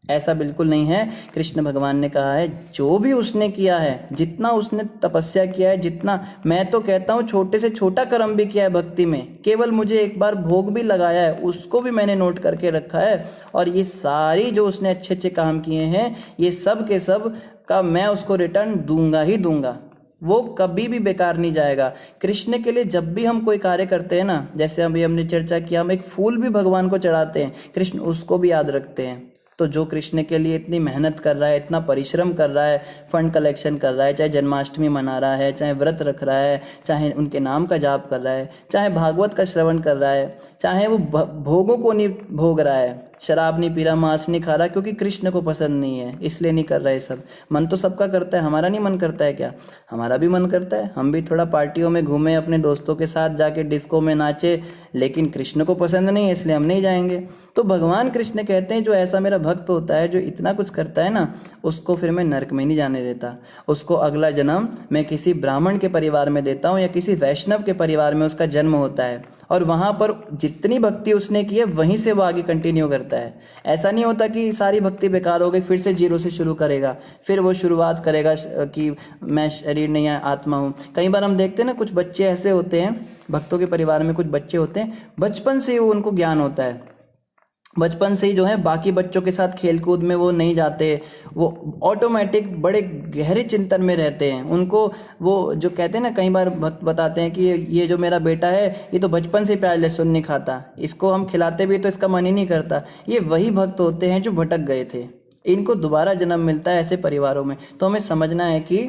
ऐसा बिल्कुल नहीं है। कृष्ण भगवान ने कहा है जो भी उसने किया है, जितना उसने तपस्या किया है, जितना, मैं तो कहता हूँ छोटे से छोटा कर्म भी किया है भक्ति में, केवल मुझे एक बार भोग भी लगाया है, उसको भी मैंने नोट करके रखा है, और ये सारी जो उसने अच्छे अच्छे काम किए हैं, ये सब के सब का मैं उसको रिटर्न दूंगा ही दूंगा, वो कभी भी बेकार नहीं जाएगा। कृष्ण के लिए जब भी हम कोई कार्य करते हैं ना, जैसे अभी हमने चर्चा किया, हम एक फूल भी भगवान को चढ़ाते हैं, कृष्ण उसको भी याद रखते हैं। तो जो कृष्ण के लिए इतनी मेहनत कर रहा है, इतना परिश्रम कर रहा है, फंड कलेक्शन कर रहा है, चाहे जन्माष्टमी मना रहा है, चाहे व्रत रख रहा है, चाहे उनके नाम का जाप कर रहा है, चाहे भागवत का श्रवण कर रहा है, चाहे वो भोगों को नहीं भोग रहा है, शराब नहीं पी रहा, मांस नहीं खा रहा, क्योंकि कृष्ण को पसंद नहीं है इसलिए नहीं कर रहा है सब। मन तो सबका करता है, हमारा नहीं मन करता है क्या? हमारा भी मन करता है, हम भी थोड़ा पार्टियों में घूमे, अपने दोस्तों के साथ जाके डिस्को में नाचे, लेकिन कृष्ण को पसंद नहीं है इसलिए हम नहीं जाएंगे। तो भगवान कृष्ण कहते हैं जो ऐसा मेरा भक्त होता है, जो इतना कुछ करता है ना, उसको फिर मैं नरक में नहीं जाने देता। उसको अगला जन्म मैं किसी ब्राह्मण के परिवार में देता हूँ या किसी वैष्णव के परिवार में उसका जन्म होता है, और वहाँ पर जितनी भक्ति उसने की है वहीं से वो आगे कंटिन्यू करता है। ऐसा नहीं होता कि सारी भक्ति बेकार हो गई फिर से जीरो से शुरू करेगा, फिर वो शुरुआत करेगा कि मैं शरीर नहीं है आत्मा हूँ। कई बार हम देखते हैं ना, कुछ बच्चे ऐसे होते हैं, भक्तों के परिवार में कुछ बच्चे होते हैं, बचपन से ही उनको ज्ञान होता है, बचपन से ही जो है बाकी बच्चों के साथ खेल कूद में वो नहीं जाते, वो ऑटोमेटिक बड़े गहरे चिंतन में रहते हैं। उनको वो जो कहते हैं ना, कई बार भक्त बताते हैं कि ये जो मेरा बेटा है ये तो बचपन से प्याज लहसुन नहीं खाता, इसको हम खिलाते भी तो इसका मन ही नहीं करता। ये वही भक्त होते हैं जो भटक गए थे, इनको दोबारा जन्म मिलता है ऐसे परिवारों में। तो हमें समझना है कि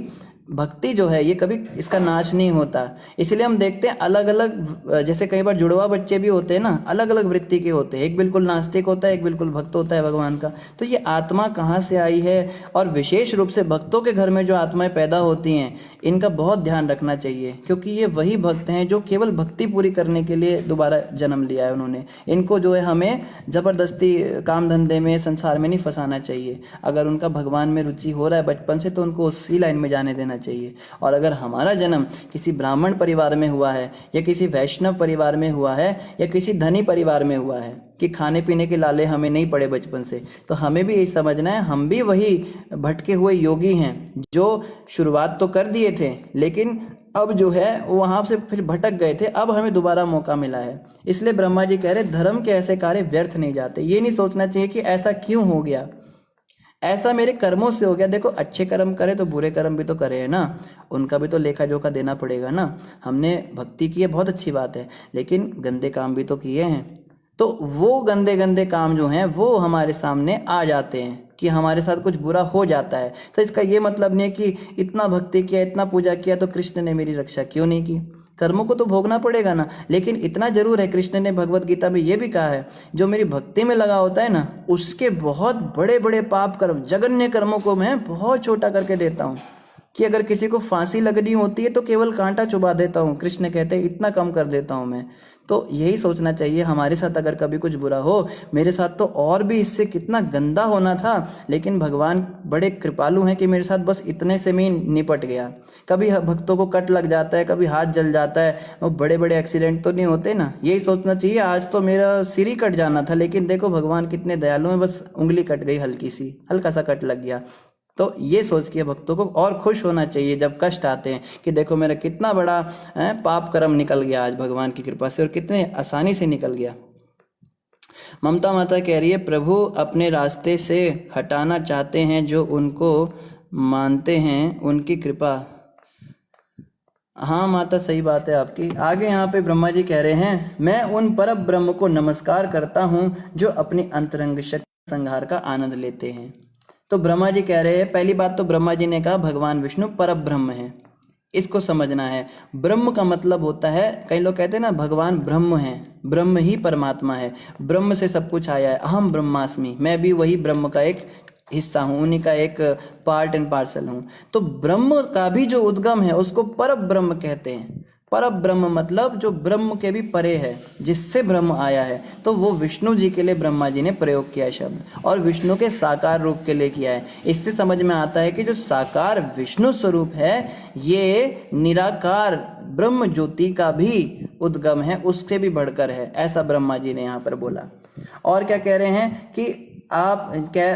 भक्ति जो है ये कभी इसका नाश नहीं होता। इसलिए हम देखते हैं अलग अलग, जैसे कई बार जुड़वा बच्चे भी होते हैं ना, अलग अलग वृत्ति के होते हैं, एक बिल्कुल नास्तिक होता है, एक बिल्कुल भक्त होता है भगवान का। तो ये आत्मा कहाँ से आई है, और विशेष रूप से भक्तों के घर में जो आत्माएं पैदा होती हैं इनका बहुत ध्यान रखना चाहिए, क्योंकि ये वही भक्त हैं जो केवल भक्ति पूरी करने के लिए दोबारा जन्म लिया है उन्होंने। इनको जो है हमें ज़बरदस्ती काम धंधे में, संसार में नहीं फंसाना चाहिए। अगर उनका भगवान में रुचि हो रहा है बचपन से तो उनको उसी लाइन में जाने देना चाहिए। और अगर हमारा जन्म किसी ब्राह्मण परिवार में हुआ है या किसी वैष्णव परिवार में हुआ है या किसी धनी परिवार में हुआ है कि खाने पीने के लाले हमें नहीं पड़े बचपन से, तो हमें भी यही समझना है हम भी वही भटके हुए योगी हैं जो शुरुआत तो कर दिए थे लेकिन अब जो है वहाँ से फिर भटक गए थे, अब हमें दोबारा मौका मिला है। इसलिए ब्रह्मा जी कह रहे धर्म के ऐसे कार्य व्यर्थ नहीं जाते। ये नहीं सोचना चाहिए कि ऐसा क्यों हो गया, ऐसा मेरे कर्मों से हो गया। देखो अच्छे कर्म करे तो बुरे कर्म भी तो करे है ना, उनका भी तो लेखा जोखा देना पड़ेगा ना। हमने भक्ति की है बहुत अच्छी बात है, लेकिन गंदे काम भी तो किए हैं, तो वो गंदे गंदे काम जो हैं वो हमारे सामने आ जाते हैं कि हमारे साथ कुछ बुरा हो जाता है। तो इसका ये मतलब नहीं है कि इतना भक्ति किया, इतना पूजा किया तो कृष्ण ने मेरी रक्षा क्यों नहीं की। कर्मों को तो भोगना पड़ेगा ना, लेकिन इतना जरूर है, कृष्ण ने भगवत गीता में ये भी कहा है जो मेरी भक्ति में लगा होता है ना उसके बहुत बड़े बड़े पाप कर्म, जघन्य कर्मों को मैं बहुत छोटा करके देता हूँ। कि अगर किसी को फांसी लगनी होती है तो केवल कांटा चुबा देता हूँ, कृष्ण कहते हैं इतना कम कर देता हूँ मैं। तो यही सोचना चाहिए हमारे साथ अगर कभी कुछ बुरा हो, मेरे साथ तो और भी इससे कितना गंदा होना था, लेकिन भगवान बड़े कृपालु हैं कि मेरे साथ बस इतने से मैं निपट गया। कभी भक्तों को कट लग जाता है, कभी हाथ जल जाता है, वो बड़े बड़े एक्सीडेंट तो नहीं होते ना। यही सोचना चाहिए आज तो मेरा सिर ही कट जाना था, लेकिन देखो भगवान कितने दयालु हैं, बस उंगली कट गई, हल्की सी, हल्का सा कट लग गया। तो ये सोच के भक्तों को और खुश होना चाहिए जब कष्ट आते हैं कि देखो मेरा कितना बड़ा पाप कर्म निकल गया आज भगवान की कृपा से, और कितने आसानी से निकल गया। ममता माता कह रही है प्रभु अपने रास्ते से हटाना चाहते हैं जो उनको मानते हैं, उनकी कृपा। हाँ माता सही बात है आपकी। आगे यहाँ पे ब्रह्मा जी कह रहे हैं मैं उन पर ब्रह्म को नमस्कार करता हूँ जो अपनी अंतरंग शक्ति संहार का आनंद लेते हैं। तो ब्रह्मा जी कह रहे हैं, पहली बात तो ब्रह्मा जी ने कहा भगवान विष्णु पर ब्रह्म है, इसको समझना है। ब्रह्म का मतलब होता है, कई लोग कहते हैं ना भगवान ब्रह्म है, ब्रह्म ही परमात्मा है, ब्रह्म से सब कुछ आया है, अहम ब्रह्मास्मि, मैं भी वही ब्रह्म का एक हिस्सा हूँ, उन्हीं का एक पार्ट एंड पार्सल हूँ। तो ब्रह्म का भी जो उद्गम है उसको पर ब्रह्म कहते हैं। पर ब्रह्म मतलब जो ब्रह्म के भी परे है, जिससे ब्रह्म आया है। तो वो विष्णु जी के लिए ब्रह्मा जी ने प्रयोग किया शब्द, और विष्णु के साकार रूप के लिए किया है। इससे समझ में आता है कि जो साकार विष्णु स्वरूप है ये निराकार ब्रह्म ज्योति का भी उद्गम है, उससे भी बढ़कर है, ऐसा ब्रह्मा जी ने यहाँ पर बोला। और क्या कह रहे हैं कि आप क्या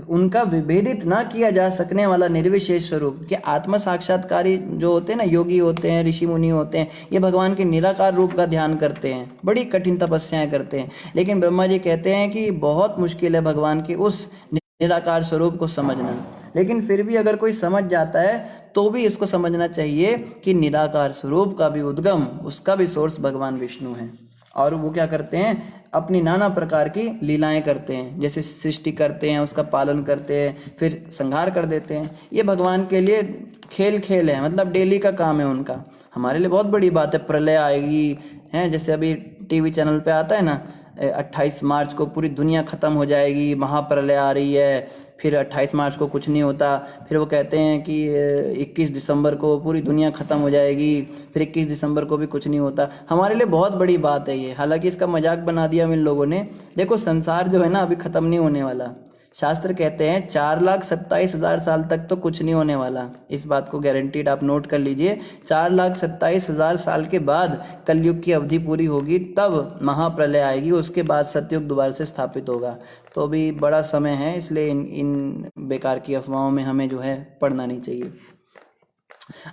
उनका विभेदित ना किया जा सकने वाला निर्विशेष स्वरूप कि आत्मा साक्षात्कारी जो होते हैं ना, योगी होते हैं, ऋषि मुनि होते हैं, ये भगवान के निराकार रूप का ध्यान करते हैं, बड़ी कठिन तपस्याएं करते हैं। लेकिन ब्रह्मा जी कहते हैं कि बहुत मुश्किल है भगवान के उस निराकार स्वरूप को समझना। लेकिन फिर भी अगर कोई समझ जाता है तो भी इसको समझना चाहिए कि निराकार स्वरूप का भी उद्गम, उसका भी सोर्स भगवान विष्णु है। और वो क्या करते हैं, अपनी नाना प्रकार की लीलाएं करते हैं, जैसे सृष्टि करते हैं, उसका पालन करते हैं, फिर संहार कर देते हैं। ये भगवान के लिए खेल खेल है, मतलब डेली का काम है उनका। हमारे लिए बहुत बड़ी बात है, प्रलय आएगी है, जैसे अभी टीवी चैनल पे आता है ना, 28 मार्च को पूरी दुनिया ख़त्म हो जाएगी, महाप्रलय आ रही है, फिर 28 मार्च को कुछ नहीं होता, फिर वो कहते हैं कि 21 दिसंबर को पूरी दुनिया ख़त्म हो जाएगी, फिर 21 दिसंबर को भी कुछ नहीं होता। हमारे लिए बहुत बड़ी बात है ये, हालांकि इसका मजाक बना दिया इन लोगों ने। देखो संसार जो है ना अभी ख़त्म नहीं होने वाला। शास्त्र कहते हैं 4,27,000 साल तक तो कुछ नहीं होने वाला। इस बात को गारंटीड आप नोट कर लीजिए। 4,27,000 साल के बाद कलयुग की अवधि पूरी होगी, तब महाप्रलय आएगी, उसके बाद सतयुग दोबारा से स्थापित होगा। तो अभी बड़ा समय है, इसलिए इन बेकार की अफवाहों में हमें जो है पड़ना नहीं चाहिए।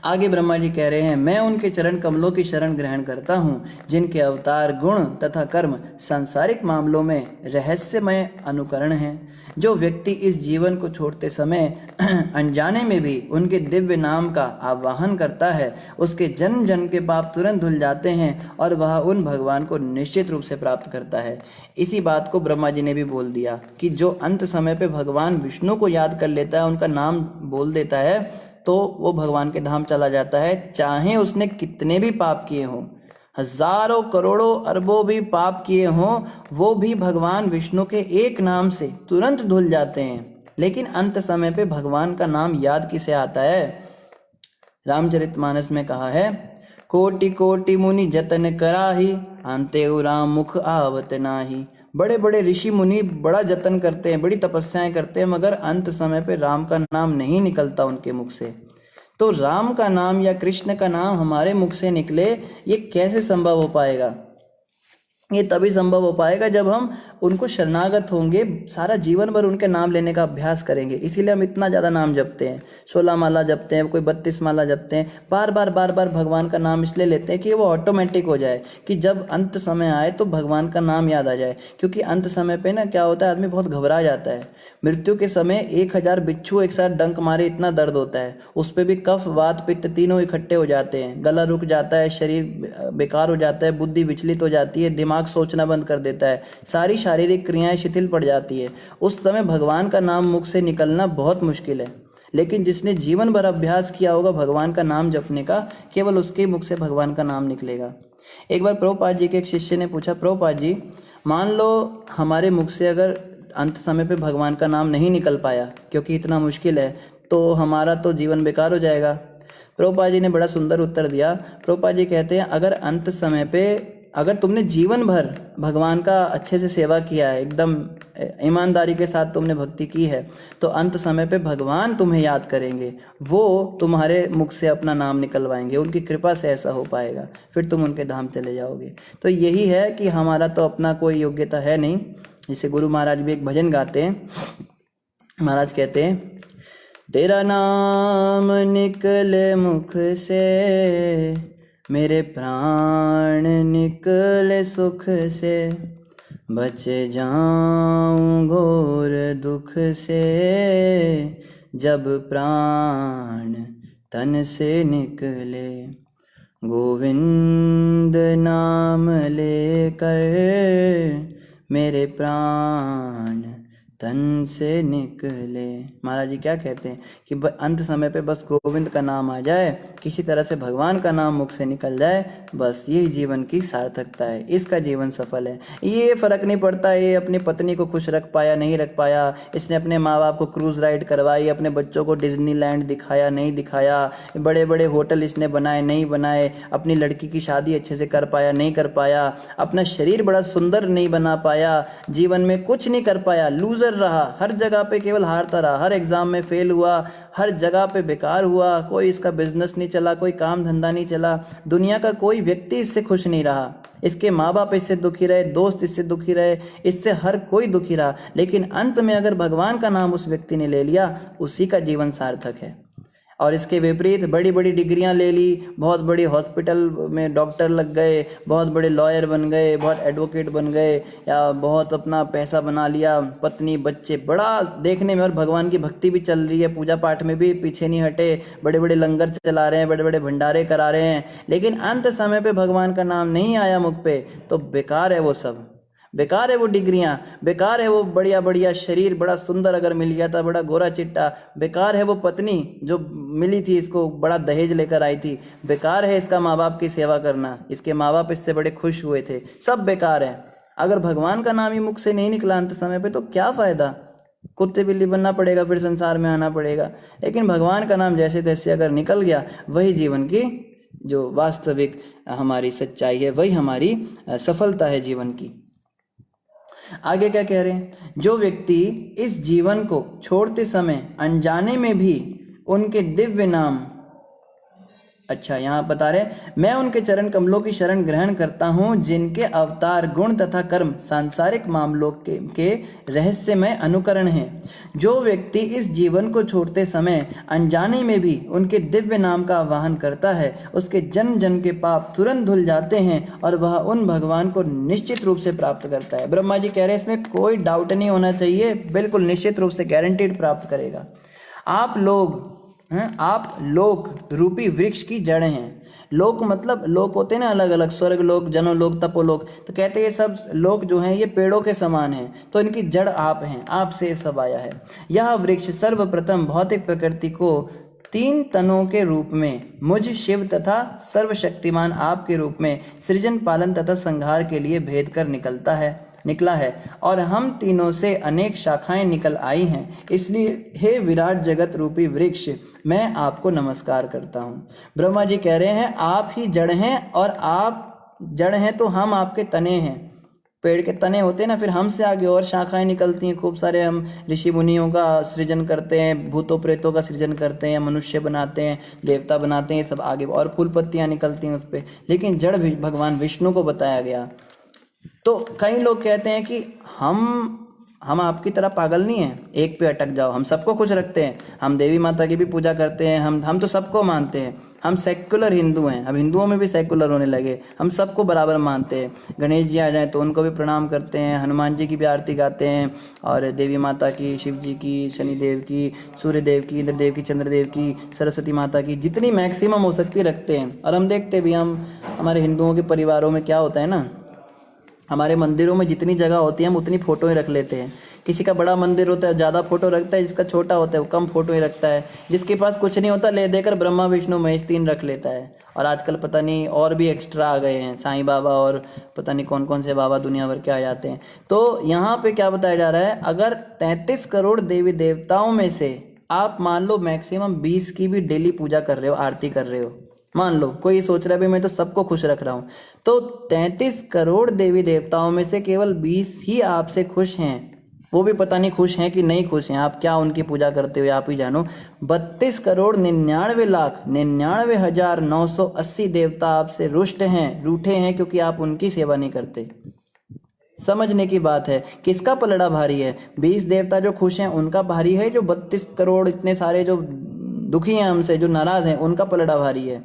आगे ब्रह्मा जी कह रहे हैं, मैं उनके चरण कमलों की शरण ग्रहण करता हूँ जिनके अवतार, गुण तथा कर्म सांसारिक मामलों में रहस्यमय अनुकरण हैं। जो व्यक्ति इस जीवन को छोड़ते समय अनजाने में भी उनके दिव्य नाम का आवाहन करता है, उसके जन्म जन्म के पाप तुरंत धुल जाते हैं और वह उन भगवान को निश्चित रूप से प्राप्त करता है। इसी बात को ब्रह्मा जी ने भी बोल दिया कि जो अंत समय पे भगवान विष्णु को याद कर लेता है, उनका नाम बोल देता है, तो वो भगवान के धाम चला जाता है, चाहे उसने कितने भी पाप किए हों, हजारों करोड़ों अरबों भी पाप किए हों, वो भी भगवान विष्णु के एक नाम से तुरंत धुल जाते हैं। लेकिन अंत समय पे भगवान का नाम याद किसे आता है? रामचरितमानस में कहा है, कोटि कोटि मुनि जतन कराही, अंते राम मुख आवत नाही। बड़े बड़े ऋषि मुनि बड़ा जतन करते हैं, बड़ी तपस्याएं करते हैं, मगर अंत समय पे राम का नाम नहीं निकलता उनके मुख से। तो राम का नाम या कृष्ण का नाम हमारे मुख से निकले, ये कैसे संभव हो पाएगा? ये तभी संभव हो पाएगा जब हम उनको शरणागत होंगे, सारा जीवन भर उनके नाम लेने का अभ्यास करेंगे। इसीलिए हम इतना ज़्यादा नाम जपते हैं, 16 माला जपते हैं, कोई 32 माला जपते हैं, बार बार भगवान का नाम इसलिए लेते हैं कि वो ऑटोमेटिक हो जाए, कि जब अंत समय आए तो भगवान का नाम याद आ जाए। क्योंकि अंत समय पे ना क्या होता है, आदमी बहुत घबरा जाता है। मृत्यु के समय 1000 बिच्छू एक साथ डंक मारे इतना दर्द होता है, उस पर भी कफ वात पित्त तीनों इकट्ठे हो जाते हैं, गला रुक जाता है, शरीर बेकार हो जाता है, बुद्धि विचलित हो जाती है, दिमाग सोचना बंद कर देता है, सारी शारीरिक क्रियाएं शिथिल पड़ जाती है। उस समय भगवान का नाम मुख से निकलना बहुत मुश्किल है। लेकिन जिसने जीवन भर अभ्यास किया होगा भगवान का नाम जपने का, केवल उसके मुख से भगवान का नाम निकलेगा। एक बार प्रभुपाद जी के एक शिष्य ने पूछा, प्रभुपाद जी मान लो हमारे मुख से अगर अंत समय पे भगवान का नाम नहीं निकल पाया, क्योंकि इतना मुश्किल है, तो हमारा तो जीवन बेकार हो जाएगा। प्रभुपाद जी ने बड़ा सुंदर उत्तर दिया। प्रभुपाद जी कहते हैं, अगर अंत समय पे अगर तुमने जीवन भर भगवान का अच्छे से सेवा किया है, एकदम ईमानदारी के साथ तुमने भक्ति की है, तो अंत समय पे भगवान तुम्हें याद करेंगे, वो तुम्हारे मुख से अपना नाम निकलवाएंगे, उनकी कृपा से ऐसा हो पाएगा, फिर तुम उनके धाम चले जाओगे। तो यही है कि हमारा तो अपना कोई योग्यता है नहीं। जैसे गुरु महाराज भी एक भजन गाते हैं, महाराज कहते हैं, तेरा नाम निकले मुख से, मेरे प्राण निकले सुख से, बच जाऊं घोर दुख से, जब प्राण तन से निकले। गोविंद नाम लेकर मेरे प्राण तन से निकले। महाराज जी क्या कहते हैं कि अंत समय पे बस गोविंद का नाम आ जाए, किसी तरह से भगवान का नाम मुख से निकल जाए, बस यही जीवन की सार्थकता है, इसका जीवन सफल है। ये फर्क नहीं पड़ता ये अपनी पत्नी को खुश रख पाया नहीं रख पाया, इसने अपने माँ बाप को क्रूज राइड करवाई, अपने बच्चों को डिज्नीलैंड दिखाया नहीं दिखाया, बड़े बड़े होटल इसने बनाए नहीं बनाए, अपनी लड़की की शादी अच्छे से कर पाया नहीं कर पाया, अपना शरीर बड़ा सुंदर नहीं बना पाया, जीवन में कुछ नहीं कर पाया, लूजर रहा, हर जगह पे केवल हारता रहा, हर एग्जाम में फेल हुआ, हर जगह पे बेकार हुआ, कोई इसका बिजनेस नहीं चला, कोई काम धंधा नहीं चला, दुनिया का कोई व्यक्ति इससे खुश नहीं रहा, इसके माँ बाप इससे दुखी रहे, दोस्त इससे दुखी रहे, इससे हर कोई दुखी रहा। लेकिन अंत में अगर भगवान का नाम उस व्यक्ति ने ले लिया, उसी का जीवन सार्थक है। और इसके विपरीत बड़ी बड़ी डिग्रियां ले ली, बहुत बड़ी हॉस्पिटल में डॉक्टर लग गए, बहुत बड़े लॉयर बन गए, बहुत एडवोकेट बन गए, या बहुत अपना पैसा बना लिया, पत्नी बच्चे बड़ा देखने में, और भगवान की भक्ति भी चल रही है, पूजा पाठ में भी पीछे नहीं हटे, बड़े बड़े लंगर चला रहे हैं, बड़े बड़े भंडारे करा रहे हैं, लेकिन अंत समय पे भगवान का नाम नहीं आया मुख पे, तो बेकार है वो सब, बेकार है वो डिग्रियां, बेकार है वो बढ़िया बढ़िया शरीर, बड़ा सुंदर अगर मिल गया था, बड़ा गोरा चिट्टा, बेकार है वो पत्नी जो मिली थी इसको, बड़ा दहेज लेकर आई थी, बेकार है इसका माँ बाप की सेवा करना, इसके माँ बाप इससे बड़े खुश हुए थे, सब बेकार है। अगर भगवान का नाम ही मुख से नहीं निकला अंत समय पे तो क्या फायदा, कुत्ते बिल्ली बनना पड़ेगा, फिर संसार में आना पड़ेगा। लेकिन भगवान का नाम जैसे तैसे अगर निकल गया, वही जीवन की जो वास्तविक हमारी सच्चाई है, वही हमारी सफलता है जीवन की। आगे क्या कह रहे हैं, जो व्यक्ति इस जीवन को छोड़ते समय अनजाने में भी उनके दिव्य नाम, अच्छा यहाँ बता रहे, मैं उनके चरण कमलों की शरण ग्रहण करता हूँ जिनके अवतार गुण तथा कर्म सांसारिक मामलों के रहस्यमय अनुकरण हैं। जो व्यक्ति इस जीवन को छोड़ते समय अनजाने में भी उनके दिव्य नाम का आवाहन करता है, उसके जन्म जन्म के पाप तुरंत धुल जाते हैं और वह उन भगवान को निश्चित रूप से प्राप्त करता है। ब्रह्मा जी कह रहे हैं इसमें कोई डाउट नहीं होना चाहिए, बिल्कुल निश्चित रूप से गारंटीड प्राप्त करेगा। आप लोग हैं, आप लोक रूपी वृक्ष की जड़ हैं। लोक मतलब लोक होते हैं ना अलग अलग, स्वर्ग लोक, जनोलोक, तपोलोक, तो कहते हैं ये सब लोक जो हैं ये पेड़ों के समान हैं, तो इनकी जड़ आप हैं, आपसे ये सब आया है। यह वृक्ष सर्वप्रथम भौतिक प्रकृति को 3 तनों के रूप में मुझ शिव तथा सर्वशक्तिमान आपके रूप में सृजन पालन तथा संहार के लिए भेद कर निकला है और हम तीनों से अनेक शाखाएं निकल आई हैं। इसलिए हे विराट जगत रूपी वृक्ष, मैं आपको नमस्कार करता हूँ। ब्रह्मा जी कह रहे हैं आप ही जड़ हैं, और आप जड़ हैं तो हम आपके तने हैं। पेड़ के तने होते हैं ना, फिर हमसे आगे और शाखाएं निकलती हैं खूब सारे। हम ऋषि मुनियों का सृजन करते हैं, भूतों प्रेतों का सृजन करते हैं, मनुष्य बनाते हैं, देवता बनाते हैं, सब आगे और फूल पत्तियाँ निकलती हैं उस पर। लेकिन जड़ भी भगवान विष्णु को बताया गया। तो कई लोग कहते हैं कि हम आपकी तरह पागल नहीं हैं, एक पे अटक जाओ, हम सबको खुश रखते हैं, हम देवी माता की भी पूजा करते हैं, हम तो सबको मानते हैं, हम सेक्युलर हिंदू हैं। अब हिंदुओं में भी सेक्युलर होने लगे, हम सबको बराबर मानते हैं। गणेश जी आ जाएं तो उनको भी प्रणाम करते हैं, हनुमान जी की भी आरती गाते हैं, और देवी माता की, शिव जी की, शनिदेव की, सूर्य देव की, इंद्रदेव की, चंद्रदेव की, सरस्वती माता की, जितनी मैक्सिमम हो सकती रखते हैं। और हम देखते भी, हम हमारे हिंदुओं के परिवारों में क्या होता है ना, हमारे मंदिरों में जितनी जगह होती है हम उतनी फ़ोटो ही रख लेते हैं। किसी का बड़ा मंदिर होता है ज़्यादा फ़ोटो रखता है, जिसका छोटा होता है वो कम फ़ोटो ही रखता है, जिसके पास कुछ नहीं होता ले देकर ब्रह्मा विष्णु महेश 3 रख लेता है। और आजकल पता नहीं और भी एक्स्ट्रा आ गए हैं, साईं बाबा और पता नहीं कौन कौन से बाबा दुनिया भर के आ जाते हैं। तो यहाँ पे क्या बताया जा रहा है, अगर 33 करोड़ देवी देवताओं में से आप मान लो मैक्सिमम 20 की भी डेली पूजा कर रहे हो, आरती कर रहे हो, मान लो कोई सोच रहा है भाई मैं तो सबको खुश रख रहा हूँ, तो 33 करोड़ देवी देवताओं में से केवल 20 ही आपसे खुश हैं। वो भी पता नहीं खुश हैं कि नहीं खुश हैं, आप क्या उनकी पूजा करते हुए आप ही जानो। 32 करोड़ 99 लाख 99,980 देवता आपसे रुष्ट हैं, रूठे हैं, क्योंकि आप उनकी सेवा नहीं करते। समझने की बात है, किसका पलड़ा भारी है? 20 देवता जो खुश हैं उनका भारी है, जो 32 करोड़ इतने सारे जो दुखी हैं हमसे, जो नाराज हैं, उनका पलड़ा भारी है,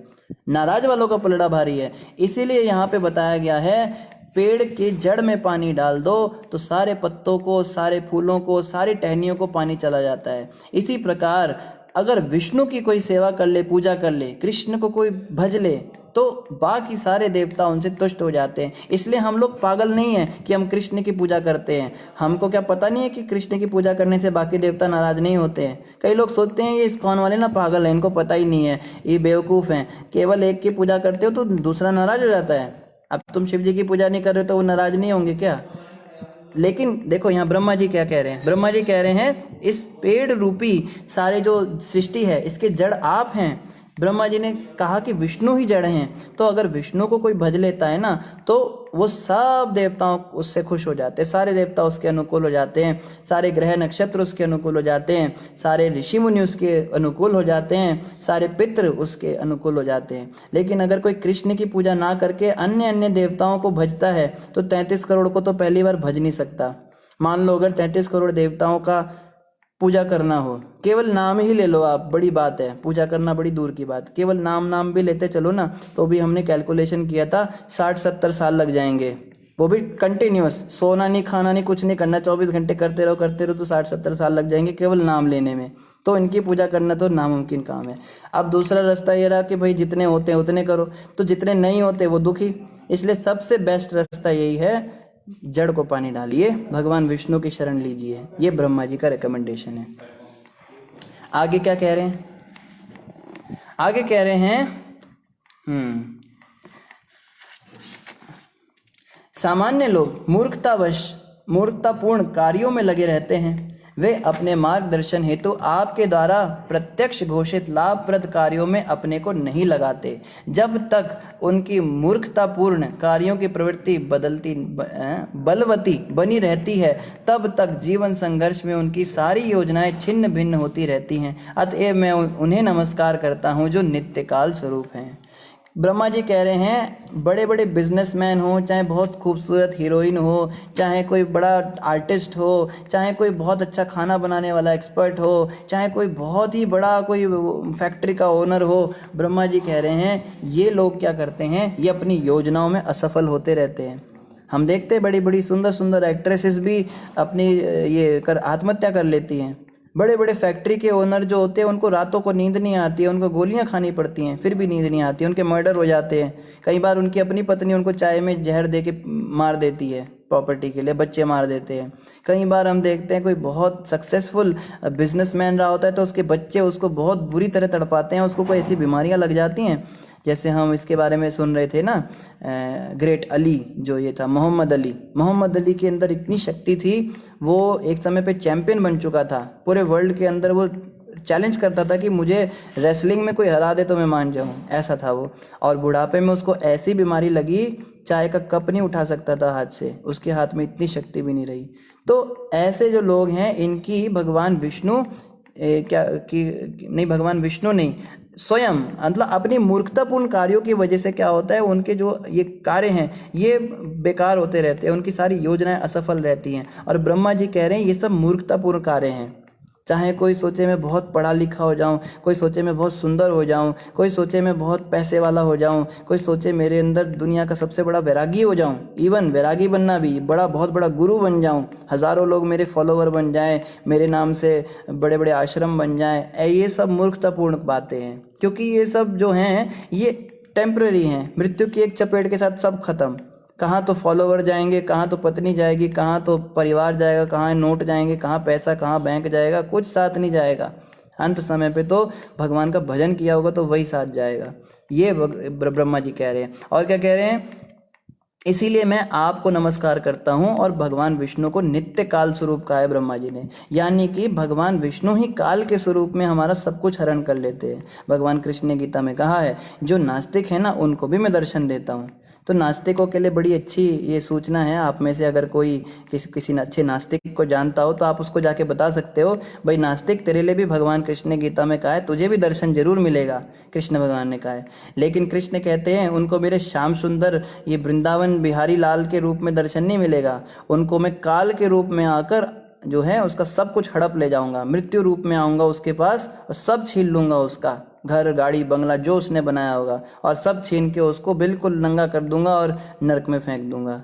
नाराज वालों का पलड़ा भारी है। इसीलिए यहाँ पे बताया गया है, पेड़ के जड़ में पानी डाल दो तो सारे पत्तों को, सारे फूलों को, सारी टहनियों को पानी चला जाता है। इसी प्रकार अगर विष्णु की कोई सेवा कर ले, पूजा कर ले, कृष्ण को कोई भज ले, तो बाकी सारे देवता उनसे तुष्ट हो जाते हैं। इसलिए हम लोग पागल नहीं हैं कि हम कृष्ण की पूजा करते हैं। हमको क्या पता नहीं है कि कृष्ण की पूजा करने से बाकी देवता नाराज नहीं होते हैं? कई लोग सोचते हैं ये इस्कॉन वाले ना पागल हैं, इनको पता ही नहीं है, ये बेवकूफ़ हैं, केवल एक की पूजा करते हो तो दूसरा नाराज हो जाता है। अब तुम शिव जी की पूजा नहीं कर रहे हो तो वो नाराज नहीं होंगे क्या? लेकिन देखो यहाँ ब्रह्मा जी क्या कह रहे हैं, ब्रह्मा जी कह रहे हैं इस पेड़ रूपी सारे जो सृष्टि है इसके जड़ आप हैं। ब्रह्मा जी ने कहा कि विष्णु ही जड़ हैं, तो अगर विष्णु को कोई भज लेता है ना, तो वो सब देवताओं उससे खुश हो जाते हैं, सारे देवता उसके अनुकूल हो जाते हैं, सारे ग्रह नक्षत्र उसके अनुकूल हो जाते हैं, सारे ऋषि मुनि उसके अनुकूल हो जाते हैं, सारे पितृ उसके अनुकूल हो जाते हैं। लेकिन अगर कोई कृष्ण की पूजा ना करके अन्य अन्य देवताओं को भजता है तो 33 करोड़ को तो पहली बार भज नहीं सकता। मान लो अगर 33 करोड़ देवताओं का पूजा करना हो, केवल नाम ही ले लो आप, बड़ी बात है, पूजा करना बड़ी दूर की बात, केवल नाम भी लेते चलो ना, तो भी हमने कैलकुलेशन किया था 60-70 साल लग जाएंगे, वो भी कंटिन्यूस, सोना नहीं, खाना नहीं, कुछ नहीं करना, 24 घंटे करते रहो तो 60-70 साल लग जाएंगे केवल नाम लेने में। तो इनकी पूजा करना तो नामुमकिन काम है। अब दूसरा रास्ता ये रहा कि भाई जितने होते हैं उतने करो, तो जितने नहीं होते वो दुखी। इसलिए सबसे बेस्ट रास्ता यही है, जड़ को पानी डालिए, भगवान विष्णु की शरण लीजिए। ये ब्रह्मा जी का रिकमेंडेशन है। आगे क्या कह रहे हैं? आगे कह रहे हैं सामान्य लोग मूर्खतापूर्ण कार्यों में लगे रहते हैं। वे अपने मार्गदर्शन हेतु आपके द्वारा प्रत्यक्ष घोषित लाभप्रद कार्यों में अपने को नहीं लगाते। जब तक उनकी मूर्खतापूर्ण कार्यों की प्रवृत्ति बलवती बनी रहती है, तब तक जीवन संघर्ष में उनकी सारी योजनाएं छिन्न भिन्न होती रहती हैं। अतएव मैं उन्हें नमस्कार करता हूँ जो नित्यकाल स्वरूप हैं। ब्रह्मा जी कह रहे हैं, बड़े बड़े बिजनेसमैन हो, चाहे बहुत खूबसूरत हीरोइन हो, चाहे कोई बड़ा आर्टिस्ट हो, चाहे कोई बहुत अच्छा खाना बनाने वाला एक्सपर्ट हो, चाहे कोई बहुत ही बड़ा कोई फैक्ट्री का ओनर हो, ब्रह्मा जी कह रहे हैं ये लोग क्या करते हैं, ये अपनी योजनाओं में असफल होते रहते हैं। हम देखते हैं बड़ी बड़ी सुंदर सुंदर एक्ट्रेसेस भी अपनी आत्महत्या कर लेती हैं। बड़े बड़े फैक्ट्री के ओनर जो होते हैं उनको रातों को नींद नहीं आती है, उनको गोलियां खानी पड़ती हैं, फिर भी नींद नहीं आती, उनके मर्डर हो जाते हैं। कई बार उनकी अपनी पत्नी उनको चाय में जहर दे के मार देती है प्रॉपर्टी के लिए, बच्चे मार देते हैं। कई बार हम देखते हैं कोई बहुत सक्सेसफुल बिजनेसमैन रहा होता है तो उसके बच्चे उसको बहुत बुरी तरह तड़पाते हैं, उसको कोई ऐसी बीमारियां लग जाती हैं। जैसे हम इसके बारे में सुन रहे थे ना, ग्रेट अली जो ये था, मोहम्मद अली के अंदर इतनी शक्ति थी, वो एक समय पे चैंपियन बन चुका था पूरे वर्ल्ड के अंदर। वो चैलेंज करता था कि मुझे रेसलिंग में कोई हरा दे तो मैं मान जाऊं, ऐसा था वो। और बुढ़ापे में उसको ऐसी बीमारी लगी, चाय का कप नहीं उठा सकता था हाथ से, उसके हाथ में इतनी शक्ति भी नहीं रही। तो ऐसे जो लोग हैं इनकी भगवान विष्णु भगवान विष्णु नहीं, स्वयं मतलब अपनी मूर्खतापूर्ण कार्यों की वजह से क्या होता है, उनके जो ये कार्य हैं ये बेकार होते रहते हैं, उनकी सारी योजनाएं असफल रहती हैं। और ब्रह्मा जी कह रहे हैं ये सब मूर्खतापूर्ण कार्य हैं। चाहे कोई सोचे मैं बहुत पढ़ा लिखा हो जाऊं, कोई सोचे मैं बहुत सुंदर हो जाऊं, कोई सोचे मैं बहुत पैसे वाला हो जाऊं, कोई सोचे मेरे अंदर दुनिया का सबसे बड़ा वैरागी हो जाऊं, इवन वैरागी बनना भी बहुत बड़ा गुरु बन जाऊं, हज़ारों लोग मेरे फॉलोवर बन जाएं, मेरे नाम से बड़े बड़े आश्रम बन जाएं। ये सब मूर्खतापूर्ण बातें हैं, क्योंकि ये सब जो हैं ये टेम्पररी हैं। मृत्यु की एक चपेट के साथ सब खत्म। कहाँ तो फॉलोवर जाएंगे, कहाँ तो पत्नी जाएगी, कहाँ तो परिवार जाएगा, कहाँ नोट जाएंगे, कहाँ पैसा, कहाँ बैंक जाएगा, कुछ साथ नहीं जाएगा। अंत समय पे तो भगवान का भजन किया होगा तो वही साथ जाएगा। ये ब्रह्मा जी कह रहे हैं। और क्या कह रहे हैं, इसीलिए मैं आपको नमस्कार करता हूँ। और भगवान विष्णु को नित्य काल स्वरूप कहा है ब्रह्मा जी ने, यानी कि भगवान विष्णु ही काल के स्वरूप में हमारा सब कुछ हरण कर लेते हैं। भगवान कृष्ण ने गीता में कहा है, जो नास्तिक है ना उनको भी मैं दर्शन देता हूँ। तो नास्तिकों के लिए बड़ी अच्छी ये सूचना है। आप में से अगर कोई किसी अच्छे नास्तिक को जानता हो तो आप उसको जाके बता सकते हो, भाई नास्तिक तेरे लिए भी भगवान कृष्ण ने गीता में कहा है, तुझे भी दर्शन जरूर मिलेगा, कृष्ण भगवान ने कहा है। लेकिन कृष्ण कहते हैं उनको मेरे श्याम सुंदर ये वृंदावन बिहारी लाल के रूप में दर्शन नहीं मिलेगा, उनको मैं काल के रूप में आकर जो है उसका सब कुछ हड़प ले जाऊंगा, मृत्यु रूप में आऊँगा उसके पास और सब छीन लूँगा, उसका घर गाड़ी बंगला जो उसने बनाया होगा, और सब छीन के उसको बिल्कुल नंगा कर दूंगा और नरक में फेंक दूंगा।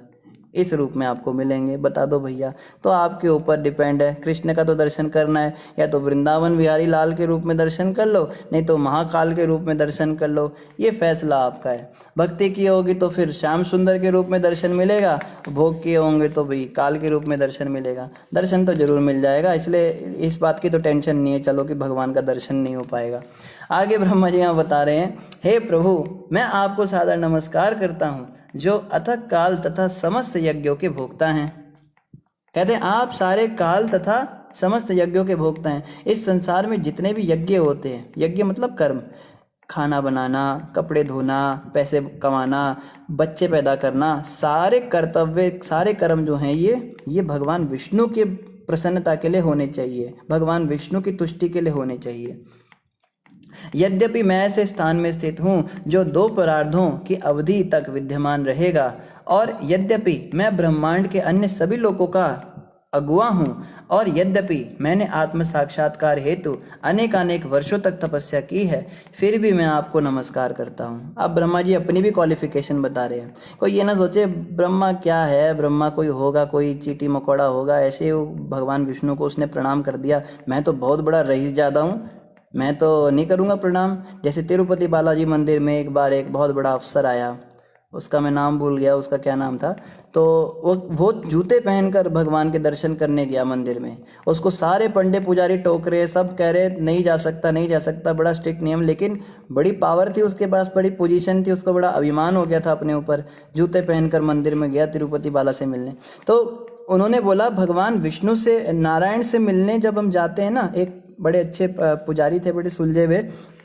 इस रूप में आपको मिलेंगे, बता दो भैया। तो आपके ऊपर डिपेंड है, कृष्ण का तो दर्शन करना है, या तो वृंदावन बिहारी लाल के रूप में दर्शन कर लो, नहीं तो महाकाल के रूप में दर्शन कर लो। ये फैसला आपका है। भक्ति की होगी तो फिर श्याम सुंदर के रूप में दर्शन मिलेगा, भोग किए होंगे तो भाई काल के रूप में दर्शन मिलेगा। दर्शन तो जरूर मिल जाएगा, इसलिए इस बात की तो टेंशन नहीं है चलो कि भगवान का दर्शन नहीं हो पाएगा। आगे ब्रह्मा जी यहाँ बता रहे हैं, हे प्रभु मैं आपको सादर नमस्कार करता हूँ जो अथक काल तथा समस्त यज्ञों के भोक्ता हैं। कहते हैं आप सारे काल तथा समस्त यज्ञों के भोक्ता हैं। इस संसार में जितने भी यज्ञ होते हैं, यज्ञ मतलब कर्म, खाना बनाना, कपड़े धोना, पैसे कमाना, बच्चे पैदा करना, सारे कर्तव्य, सारे कर्म जो हैं ये भगवान विष्णु के प्रसन्नता के लिए होने चाहिए, भगवान विष्णु की तुष्टि के लिए होने चाहिए। यद्यपि मैं ऐसे स्थान में स्थित हूँ जो दो परार्धों की अवधि तक विद्यमान रहेगा, और यद्यपि मैं ब्रह्मांड के अन्य सभी लोगों का अगुआ हूँ, और यद्यपि मैंने आत्म साक्षात्कार हेतु अनेक वर्षों तक तपस्या की है, फिर भी मैं आपको नमस्कार करता हूँ। अब ब्रह्मा जी अपनी भी क्वालिफिकेशन बता रहे हैं। कोई ये ना सोचे ब्रह्मा क्या है, ब्रह्मा कोई होगा, कोई चीटी मकोड़ा होगा, ऐसे भगवान विष्णु को उसने प्रणाम कर दिया, मैं तो बहुत बड़ा रईस ज़्यादा हूँ, मैं तो नहीं करूँगा प्रणाम। जैसे तिरुपति बालाजी मंदिर में एक बार एक बहुत बड़ा अफसर आया, उसका मैं नाम भूल गया, उसका क्या नाम था। तो वो जूते पहनकर भगवान के दर्शन करने गया मंदिर में। उसको सारे पंडे पुजारी टोक रहे, सब कह रहे नहीं जा सकता नहीं जा सकता, बड़ा स्ट्रिक्ट नियम, लेकिन बड़ी पावर थी उसके पास, बड़ी पोजीशन थी, उसको बड़ा अभिमान हो गया था अपने ऊपर। जूते पहनकर मंदिर में गया तिरुपति बाला से मिलने। तो उन्होंने बोला भगवान विष्णु से, नारायण से मिलने जब हम जाते हैं ना, एक बड़े अच्छे पुजारी थे, बड़े सुलझे हुए,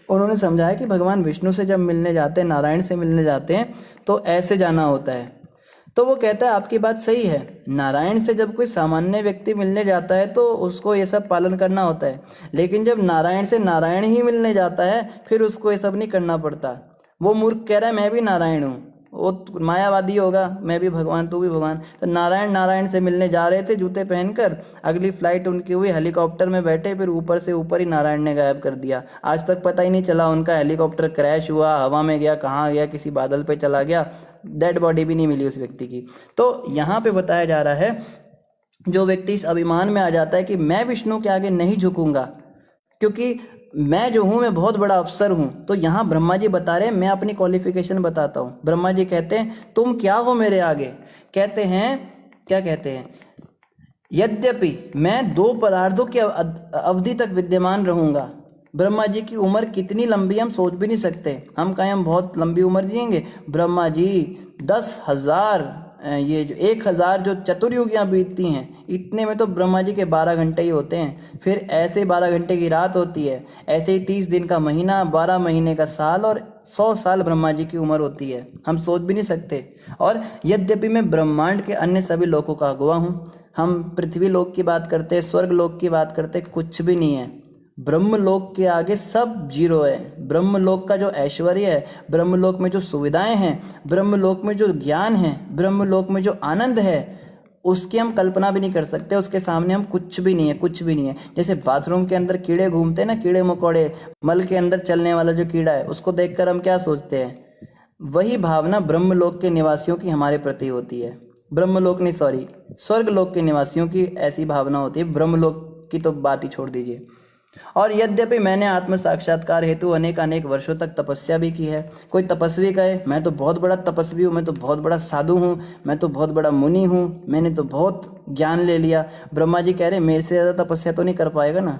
उन्होंने समझाया कि भगवान विष्णु से जब मिलने जाते हैं, नारायण से मिलने जाते हैं, तो ऐसे जाना होता है। तो वो कहता है आपकी बात सही है, नारायण से जब कोई सामान्य व्यक्ति मिलने जाता है तो उसको ये सब पालन करना होता है, लेकिन जब नारायण से नारायण ही मिलने जाता है फिर उसको ये सब नहीं करना पड़ता। वो मूर्ख कह रहा है मैं भी नारायण हूँ, वो मायावादी होगा, मैं भी भगवान तू भी भगवान। तो नारायण से मिलने जा रहे थे जूते पहनकर, अगली फ्लाइट उनकी हुई, हेलीकॉप्टर में बैठे, फिर ऊपर से ऊपर ही नारायण ने गायब कर दिया। आज तक पता ही नहीं चला उनका हेलीकॉप्टर क्रैश हुआ, हवा में गया, कहाँ गया, किसी बादल पे चला गया, डेड बॉडी भी नहीं मिली उस व्यक्ति की। तो यहाँ पे बताया जा रहा है जो व्यक्ति इस अभिमान में आ जाता है कि मैं विष्णु के आगे नहीं झुकूंगा क्योंकि मैं जो हूँ मैं बहुत बड़ा अफसर हूँ। तो यहाँ ब्रह्मा जी बता रहे हैं, मैं अपनी क्वालिफिकेशन बताता हूँ। ब्रह्मा जी कहते हैं तुम क्या हो मेरे आगे। कहते हैं, क्या कहते हैं, यद्यपि मैं 2 परार्धों की अवधि तक विद्यमान रहूँगा। ब्रह्मा जी की उम्र कितनी लंबी हम सोच भी नहीं सकते, हम कहें हम बहुत लंबी उम्र जिएंगे। ब्रह्मा जी 10,000 ये जो 1,000 जो चतुर्युगियाँ बीतती हैं, इतने में तो ब्रह्मा जी के 12 घंटे ही होते हैं। फिर ऐसे 12 घंटे की रात होती है, ऐसे ही 30 दिन का महीना, 12 महीने का साल और 100 साल ब्रह्मा जी की उम्र होती है, हम सोच भी नहीं सकते। और यद्यपि मैं ब्रह्मांड के अन्य सभी लोकों का अगुवा हूँ, हम पृथ्वी लोक की बात करते हैं, स्वर्ग लोक की बात करते हैं, कुछ भी नहीं है। ब्रह्मलोक के आगे सब जीरो है। ब्रह्मलोक का जो ऐश्वर्य है, ब्रह्मलोक में जो सुविधाएं हैं, ब्रह्मलोक में जो ज्ञान है, ब्रह्मलोक में जो आनंद है, उसकी हम कल्पना भी नहीं कर सकते। उसके सामने हम कुछ भी नहीं है, कुछ भी नहीं है। जैसे बाथरूम के अंदर कीड़े घूमते हैं ना, कीड़े मकोड़े, मल के अंदर चलने वाला जो कीड़ा है, उसको देखकर हम क्या सोचते हैं, वही भावना ब्रह्मलोक के निवासियों की हमारे प्रति होती है। ब्रह्मलोक नहीं, सॉरी, स्वर्ग लोक के निवासियों की ऐसी भावना होती है, ब्रह्मलोक की तो बात ही छोड़ दीजिए। और यद्यपि मैंने आत्म साक्षात्कार हेतु अनेक वर्षों तक तपस्या भी की है। कोई तपस्वी कहे मैं तो बहुत बड़ा तपस्वी हूँ, मैं तो बहुत बड़ा साधु हूँ, मैं तो बहुत बड़ा मुनि हूँ, मैंने तो बहुत ज्ञान ले लिया। ब्रह्मा जी कह रहे मेरे से ज़्यादा तपस्या तो नहीं कर पाएगा ना,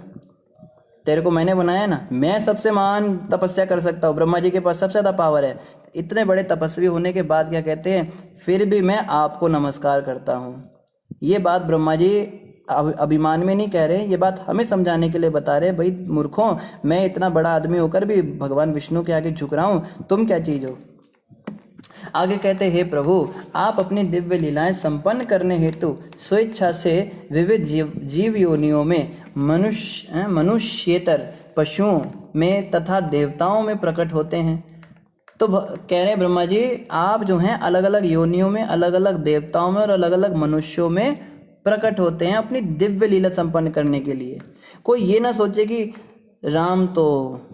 तेरे को मैंने बनाया ना, मैं सबसे महान तपस्या कर सकता हूँ, ब्रह्मा जी के पास सबसे ज़्यादा पावर है। इतने बड़े तपस्वी होने के बाद क्या कहते हैं, फिर भी मैं आपको नमस्कार करता हूँ। ये बात ब्रह्मा जी अभिमान में नहीं कह रहे हैं, ये बात हमें समझाने के लिए बता रहे हैं, भाई मूर्खों, मैं इतना बड़ा आदमी होकर भी भगवान विष्णु के आगे झुक रहा हूँ, तुम क्या चीज़ हो। आगे कहते हे प्रभु, आप अपनी दिव्य लीलाएं संपन्न करने हेतु स्वेच्छा से विविध जीव योनियों में, मनुष्येतर पशुओं में तथा देवताओं में प्रकट होते हैं। तो कह रहे हैं ब्रह्मा जी, आप जो हैं अलग अलग योनियों में, अलग अलग देवताओं में और अलग अलग मनुष्यों में प्रकट होते हैं अपनी दिव्य लीला संपन्न करने के लिए। कोई ये ना सोचे कि राम तो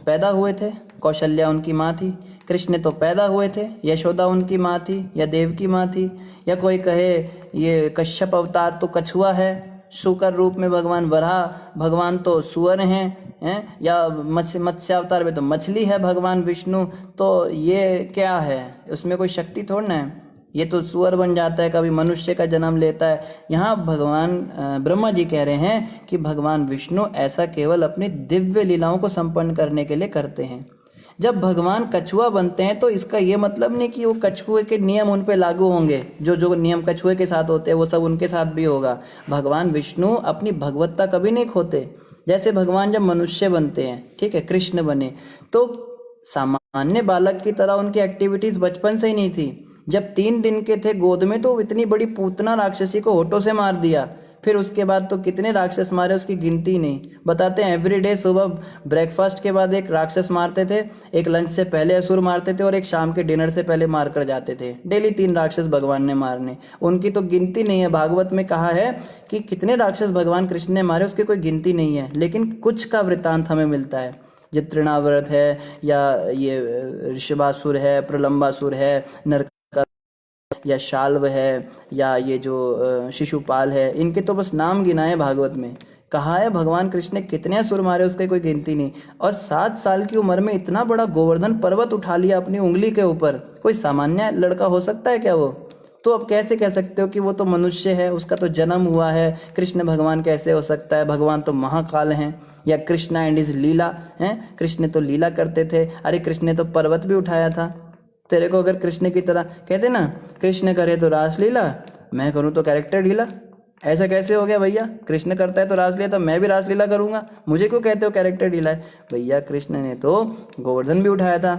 पैदा हुए थे, कौशल्या उनकी माँ थी, कृष्ण तो पैदा हुए थे, यशोदा उनकी माँ थी या देव की माँ थी, या कोई कहे ये कश्यप अवतार तो कछुआ है, शुकर रूप में भगवान वराह भगवान तो सुअर हैं, या मत्स्य अवतार में तो मछली है भगवान विष्णु, तो ये क्या है, उसमें कोई शक्ति थोड़ा ना है, ये तो सुअर बन जाता है, कभी मनुष्य का जन्म लेता है। यहाँ भगवान ब्रह्मा जी कह रहे हैं कि भगवान विष्णु ऐसा केवल अपनी दिव्य लीलाओं को संपन्न करने के लिए करते हैं। जब भगवान कछुआ बनते हैं तो इसका ये मतलब नहीं कि वो कछुए के नियम उन पे लागू होंगे, जो नियम कछुए के साथ होते हैं वो सब उनके साथ भी होगा। भगवान विष्णु अपनी भगवत्ता कभी नहीं खोते। जैसे भगवान जब मनुष्य बनते हैं, ठीक है, कृष्ण बने, तो सामान्य बालक की तरह उनकी एक्टिविटीज़ बचपन से ही नहीं थी। जब 3 दिन के थे गोद में तो इतनी बड़ी पूतना राक्षसी को होठों से मार दिया, फिर उसके बाद तो कितने राक्षस मारे उसकी गिनती नहीं। बताते हैं एवरीडे सुबह ब्रेकफास्ट के बाद एक राक्षस मारते थे, एक लंच से पहले असुर मारते थे और एक शाम के डिनर से पहले मार कर जाते थे। डेली 3 राक्षस भगवान ने मारने, उनकी तो गिनती नहीं है। भागवत में कहा है कि कितने राक्षस भगवान कृष्ण ने मारे उसकी कोई गिनती नहीं है, लेकिन कुछ का वृत्तांत हमें मिलता है। तृणाव्रत है, या ये ऋषभासुर है, प्रलंबासुर है, नरक या शाल्व है, या ये जो शिशुपाल है, इनके तो बस नाम गिनाए भागवत में। कहा है भगवान कृष्ण ने कितने असुर मारे उसकी कोई गिनती नहीं। और 7 साल की उम्र में इतना बड़ा गोवर्धन पर्वत उठा लिया अपनी उंगली के ऊपर। कोई सामान्य लड़का हो सकता है क्या वो? तो अब कैसे कह सकते हो कि वो तो मनुष्य है, उसका तो जन्म हुआ है, कृष्ण भगवान कैसे हो सकता है? भगवान तो महाकाल हैं। या कृष्णा एंड इज लीला हैं, कृष्ण तो लीला करते थे। अरे कृष्ण ने तो पर्वत भी उठाया था। तेरे को अगर कृष्ण की तरह कहते ना, कृष्ण करे तो रासलीला, मैं करूँ तो कैरेक्टर ढीला, ऐसा कैसे हो गया भैया? कृष्ण करता है तो रासलीला, तो मैं भी रासलीला करूँगा, मुझे क्यों कहते हो कैरेक्टर ढीला है? भैया कृष्ण ने तो गोवर्धन भी उठाया था,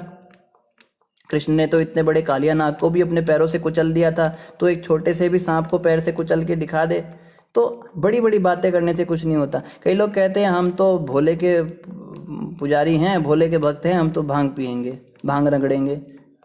कृष्ण ने तो इतने बड़े कालिया नाग को भी अपने पैरों से कुचल दिया था। तो एक छोटे से भी सांप को पैर से कुचल के दिखा दे। तो बड़ी बड़ी बातें करने से कुछ नहीं होता। कई लोग कहते हैं हम तो भोले के पुजारी हैं, भोले के भक्त हैं, हम तो भांग पियेंगे, भांग रगड़ेंगे।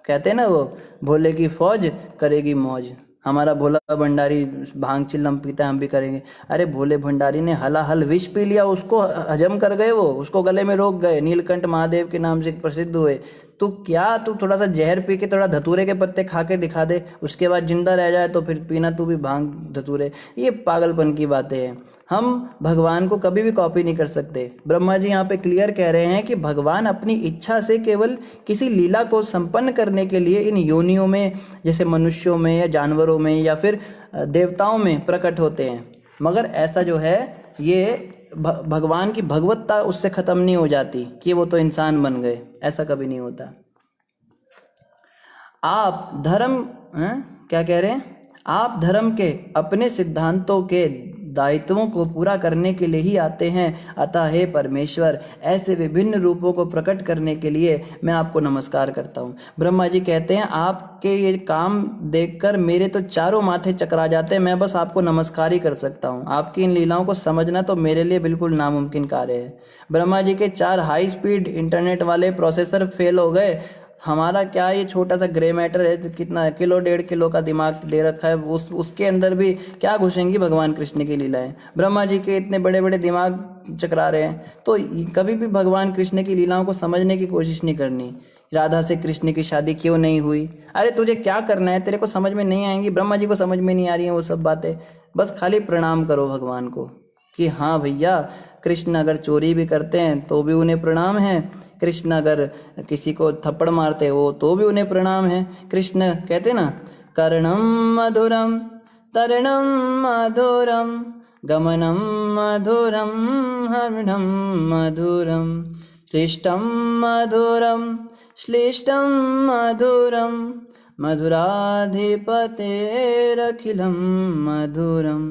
कहते हैं ना वो, भोले की फौज करेगी मौज, हमारा भोला भंडारी भांग चिल्लम पीता है, हम भी करेंगे। अरे भोले भंडारी ने हलाहल विष पी लिया, उसको हजम कर गए, वो उसको गले में रोक गए, नीलकंठ महादेव के नाम से प्रसिद्ध हुए। तो क्या तू थोड़ा सा जहर पी के, थोड़ा धतूरे के पत्ते खा के दिखा दे, उसके बाद जिंदा रह जाए तो फिर पीना तू भी भांग धतूरे? ये पागलपन की बातें हैं। हम भगवान को कभी भी कॉपी नहीं कर सकते। ब्रह्मा जी यहाँ पे क्लियर कह रहे हैं कि भगवान अपनी इच्छा से केवल किसी लीला को संपन्न करने के लिए इन योनियों में, जैसे मनुष्यों में या जानवरों में या फिर देवताओं में प्रकट होते हैं। मगर ऐसा जो है, ये भगवान की भगवत्ता उससे ख़त्म नहीं हो जाती कि वो तो इंसान बन गए, ऐसा कभी नहीं होता। आप धर्म क्या कह रहे हैं? आप धर्म के अपने सिद्धांतों के दायित्वों को पूरा करने के लिए ही आते हैं। अतः हे परमेश्वर, ऐसे विभिन्न रूपों को प्रकट करने के लिए मैं आपको नमस्कार करता हूँ। ब्रह्मा जी कहते हैं आपके ये काम देखकर मेरे तो चारों माथे चकरा जाते हैं, मैं बस आपको नमस्कार ही कर सकता हूँ। आपकी इन लीलाओं को समझना तो मेरे लिए बिल्कुल नामुमकिन कार्य है। ब्रह्मा जी के 4 हाई स्पीड इंटरनेट वाले प्रोसेसर फेल हो गए, हमारा क्या ये छोटा सा ग्रे मैटर है, कितना किलो 1.5 किलो का दिमाग दे रखा है, उसके अंदर भी क्या घुसेंगी भगवान कृष्ण की लीलाएं? ब्रह्मा जी के इतने बड़े बड़े दिमाग चकरा रहे हैं, तो कभी भी भगवान कृष्ण की लीलाओं को समझने की कोशिश नहीं करनी। राधा से कृष्ण की शादी क्यों नहीं हुई? अरे तुझे क्या करना है, तेरे को समझ में नहीं आएंगी, ब्रह्मा जी को समझ में नहीं आ रही हैं वो सब बातें। बस खाली प्रणाम करो भगवान को कि हाँ भैया, कृष्ण अगर चोरी भी करते हैं तो भी उन्हें प्रणाम है, कृष्ण अगर किसी को थप्पड़ मारते हो तो भी उन्हें प्रणाम है। कृष्ण कहते ना, कर्णम मधुरम तरणम मधुरम गमनम मधुरम हरणम मधुरम श्लिष्टम मधुरम श्लिष्टम मधुरम मधुराधिपतेरखिलम मधुरम।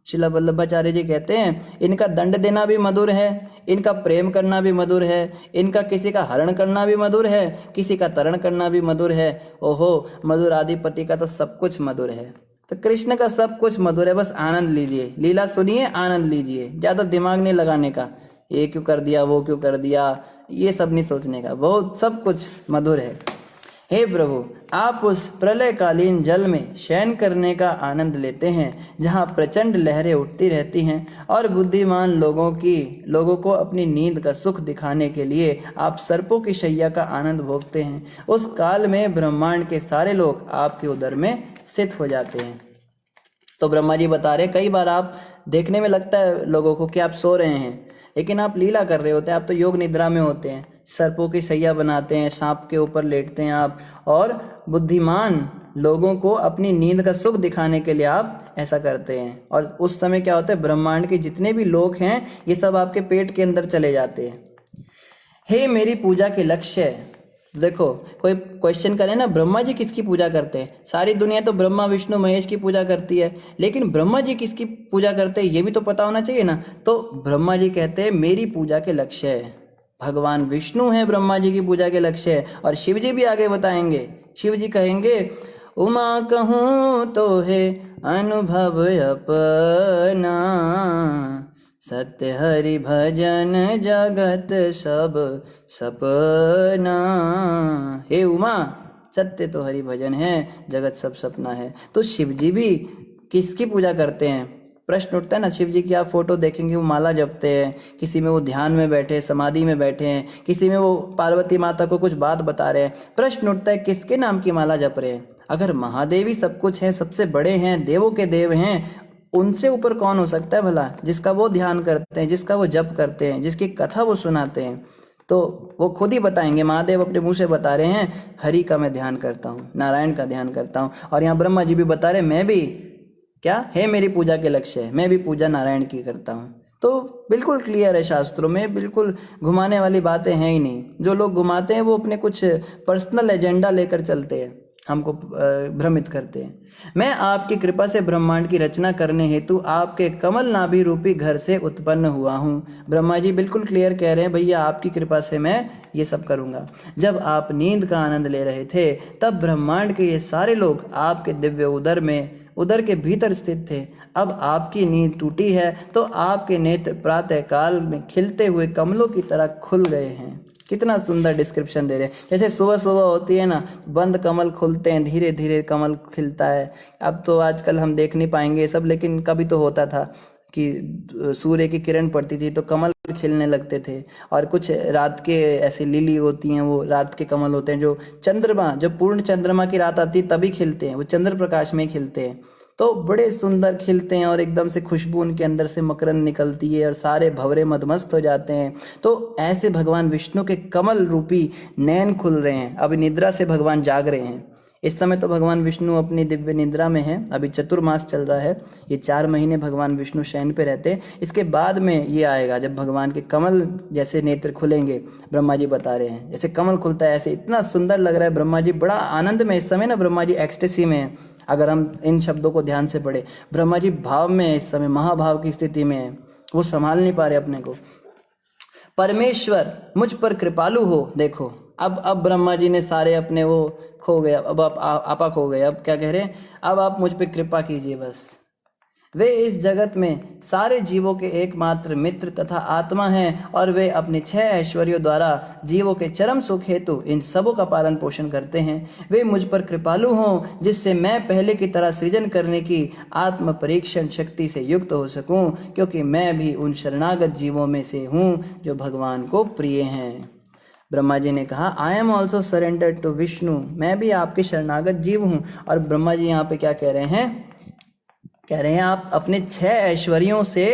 शिला वल्लभाचार्य जी कहते हैं इनका दंड देना भी मधुर है, इनका प्रेम करना भी मधुर है, इनका किसी का हरण करना भी मधुर है, किसी का तरण करना भी मधुर है। ओहो, मधुराधिपति का तो सब कुछ मधुर है। तो कृष्ण का सब कुछ मधुर है, बस आनंद लीजिए, लीला सुनिए, आनंद लीजिए, ज़्यादा दिमाग नहीं लगाने का, ये क्यों कर दिया, वो क्यों कर दिया, ये सब नहीं सोचने का, बहुत सब कुछ मधुर है। हे प्रभु, आप उस प्रलयकालीन जल में शयन करने का आनंद लेते हैं जहाँ प्रचंड लहरें उठती रहती हैं, और बुद्धिमान लोगों को अपनी नींद का सुख दिखाने के लिए आप सर्पों की शैया का आनंद भोगते हैं। उस काल में ब्रह्मांड के सारे लोग आपके उदर में स्थित हो जाते हैं। तो ब्रह्मा जी बता रहे, कई बार आप देखने में लगता है लोगों को कि आप सो रहे हैं, लेकिन आप लीला कर रहे होते हैं, आप तो योग निद्रा में होते हैं। सर्पों की सैया बनाते हैं, सांप के ऊपर लेटते हैं आप, और बुद्धिमान लोगों को अपनी नींद का सुख दिखाने के लिए आप ऐसा करते हैं। और उस समय क्या होता है, ब्रह्मांड के जितने भी लोग हैं ये सब आपके पेट के अंदर चले जाते हैं। हे मेरी पूजा के लक्ष्य है। देखो, कोई क्वेश्चन करे ना, ब्रह्मा जी किसकी पूजा करते हैं? सारी दुनिया तो ब्रह्मा विष्णु महेश की पूजा करती है, लेकिन ब्रह्मा जी किसकी पूजा करते हैं ये भी तो पता होना चाहिए ना। तो ब्रह्मा जी कहते हैं मेरी पूजा के लक्ष्य है, भगवान विष्णु है ब्रह्मा जी की पूजा के लक्ष्य है। और शिव जी भी आगे बताएंगे, शिव जी कहेंगे उमा कहूँ तो है अनुभव अपना, सत्य हरि भजन जगत सब सपना। हे उमा, सत्य तो हरि भजन है, जगत सब सपना है। तो शिव जी भी किसकी पूजा करते हैं? प्रश्न उठता है ना। शिव जी की आप फोटो देखेंगे, वो माला जपते हैं, किसी में वो ध्यान में बैठे, समाधि में बैठे हैं, किसी में वो पार्वती माता को कुछ बात बता रहे हैं। प्रश्न उठता है किसके नाम की माला जप रहे हैं? अगर महादेव ही सब कुछ है, सबसे बड़े हैं, देवों के देव हैं, उनसे ऊपर कौन हो सकता है भला, जिसका वो ध्यान करते हैं, जिसका वो जप करते हैं, जिसकी कथा वो सुनाते हैं। तो वो खुद ही बताएंगे, महादेव अपने मुंह से बता रहे हैं, हरि का मैं ध्यान करता हूँ, नारायण का ध्यान करता हूँ। और यहाँ ब्रह्मा जी भी बता रहे मैं भी क्या है, मेरी पूजा के लक्ष्य है, मैं भी पूजा नारायण की करता हूँ। तो बिल्कुल क्लियर है शास्त्रों में, बिल्कुल घुमाने वाली बातें हैं ही नहीं। जो लोग घुमाते हैं वो अपने कुछ पर्सनल एजेंडा लेकर चलते हैं, हमको भ्रमित करते हैं। मैं आपकी कृपा से ब्रह्मांड की रचना करने हेतु आपके कमल नाभि रूपी घर से उत्पन्न हुआ हूँ। ब्रह्मा जी बिल्कुल क्लियर कह रहे हैं, भैया आपकी कृपा से मैं ये सब करूँगा। जब आप नींद का आनंद ले रहे थे तब ब्रह्मांड के ये सारे लोग आपके दिव्य उदर के भीतर स्थित थे। अब आपकी नींद टूटी है तो आपके नेत्र प्रातः काल में खिलते हुए कमलों की तरह खुल गए हैं। कितना सुंदर डिस्क्रिप्शन दे रहे हैं। जैसे सुबह सुबह होती है ना, बंद कमल खुलते हैं, धीरे धीरे कमल खिलता है। अब तो आजकल हम देख नहीं पाएंगे ये सब, लेकिन कभी तो होता था कि सूर्य की किरण पड़ती थी तो कमल खिलने लगते थे। और कुछ रात के ऐसी लिली होती हैं, वो रात के कमल होते हैं जो चंद्रमा, जब पूर्ण चंद्रमा की रात आती है तभी खिलते हैं, वो चंद्र प्रकाश में खिलते हैं। तो बड़े सुंदर खिलते हैं और एकदम से खुशबू उनके अंदर से मकरंद निकलती है और सारे भंवरे मदमस्त हो जाते हैं। तो ऐसे भगवान विष्णु के कमल रूपी नयन खुल रहे हैं। अभी निद्रा से भगवान जाग रहे हैं। इस समय तो भगवान विष्णु अपनी दिव्य निद्रा में है, अभी चतुर्मास चल रहा है। ये 4 महीने भगवान विष्णु शयन पे रहते हैं। इसके बाद में ये आएगा जब भगवान के कमल जैसे नेत्र खुलेंगे। ब्रह्मा जी बता रहे हैं जैसे कमल खुलता है ऐसे, इतना सुंदर लग रहा है। ब्रह्मा जी बड़ा आनंद में इस समय ना, ब्रह्मा जी एक्सटेसी में है। अगर हम इन शब्दों को ध्यान से पढ़े, ब्रह्मा जी भाव में है इस समय, महाभाव की स्थिति में है, वो संभाल नहीं पा रहे अपने को। परमेश्वर मुझ पर कृपालु हो। देखो अब ब्रह्मा जी ने सारे अपने वो खो गए, अब आप आपा खो गए। अब क्या कह रहे हैं, अब आप मुझ पे कृपा कीजिए बस। वे इस जगत में सारे जीवों के एकमात्र मित्र तथा आत्मा हैं और वे अपने 6 ऐश्वर्यों द्वारा जीवों के चरम सुख हेतु इन सबों का पालन पोषण करते हैं। वे मुझ पर कृपालु हों जिससे मैं पहले की तरह सृजन करने की आत्म परीक्षण शक्ति से युक्त हो सकूं, क्योंकि मैं भी उन शरणागत जीवों में से हूं जो भगवान को प्रिय हैं। ब्रह्मा जी ने कहा I am also surrendered to Vishnu, मैं भी आपके शरणागत जीव हूँ। और ब्रह्मा जी यहाँ पे क्या कह रहे हैं, कह रहे हैं आप अपने 6 ऐश्वर्यों से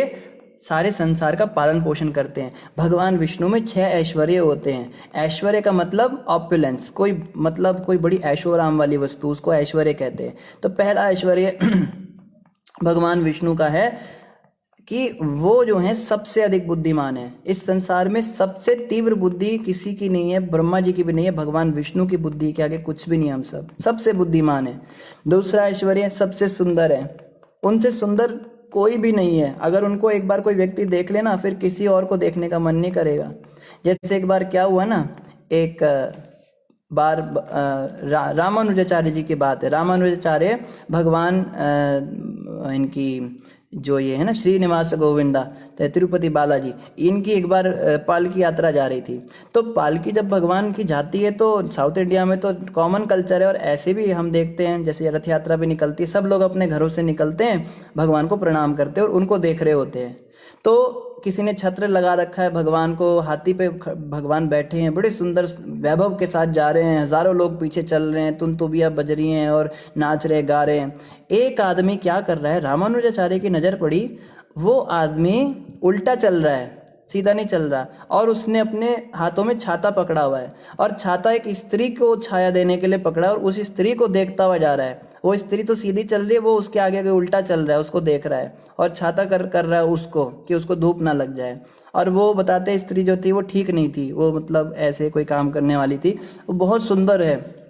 सारे संसार का पालन पोषण करते हैं। भगवान विष्णु में 6 ऐश्वर्य होते हैं। ऐश्वर्य का मतलब ऑपुलेंस, कोई बड़ी ऐशोराम वाली वस्तु, उसको ऐश्वर्य कहते हैं। तो पहला ऐश्वर्य भगवान विष्णु का है कि वो जो है सबसे अधिक बुद्धिमान है। इस संसार में सबसे तीव्र बुद्धि किसी की नहीं है, ब्रह्मा जी की भी नहीं है, भगवान विष्णु की बुद्धि के आगे कुछ भी नहीं, हम सब सबसे बुद्धिमान है। दूसरा ऐश्वर्य सबसे सुंदर है, उनसे सुंदर कोई भी नहीं है। अगर उनको एक बार कोई व्यक्ति देख लेना फिर किसी और को देखने का मन नहीं करेगा। जैसे एक बार क्या हुआ ना, एक बार रामानुजाचार्य जी की बात है। रामानुजाचार्य भगवान इनकी जो ये है ना श्रीनिवास गोविंदा तिरुपति बालाजी, इनकी एक बार पालकी यात्रा जा रही थी। तो पालकी जब भगवान की जाती है तो साउथ इंडिया में तो कॉमन कल्चर है, और ऐसे भी हम देखते हैं जैसे रथ यात्रा भी निकलती है, सब लोग अपने घरों से निकलते हैं, भगवान को प्रणाम करते हैं और उनको देख रहे होते हैं। तो किसी ने छत्र लगा रखा है भगवान को, हाथी पे भगवान बैठे हैं, बड़े सुंदर वैभव के साथ जा रहे हैं, हजारों लोग पीछे चल रहे हैं, तुनतुबियाँ बज रही हैं और नाच रहे गा रहे हैं। एक आदमी क्या कर रहा है, रामानुजाचार्य की नज़र पड़ी, वो आदमी उल्टा चल रहा है, सीधा नहीं चल रहा, और उसने अपने हाथों में छाता पकड़ा हुआ है, और छाता एक स्त्री को छाया देने के लिए पकड़ा है, और उस स्त्री को देखता हुआ जा रहा है। वो स्त्री तो सीधी चल रही है, वो उसके आगे आगे उल्टा चल रहा है, उसको देख रहा है, और छाता कर रहा है उसको कि उसको धूप ना लग जाए। और वो बताते हैं स्त्री जो थी वो ठीक नहीं थी, वो मतलब ऐसे कोई काम करने वाली थी, वो बहुत सुंदर है।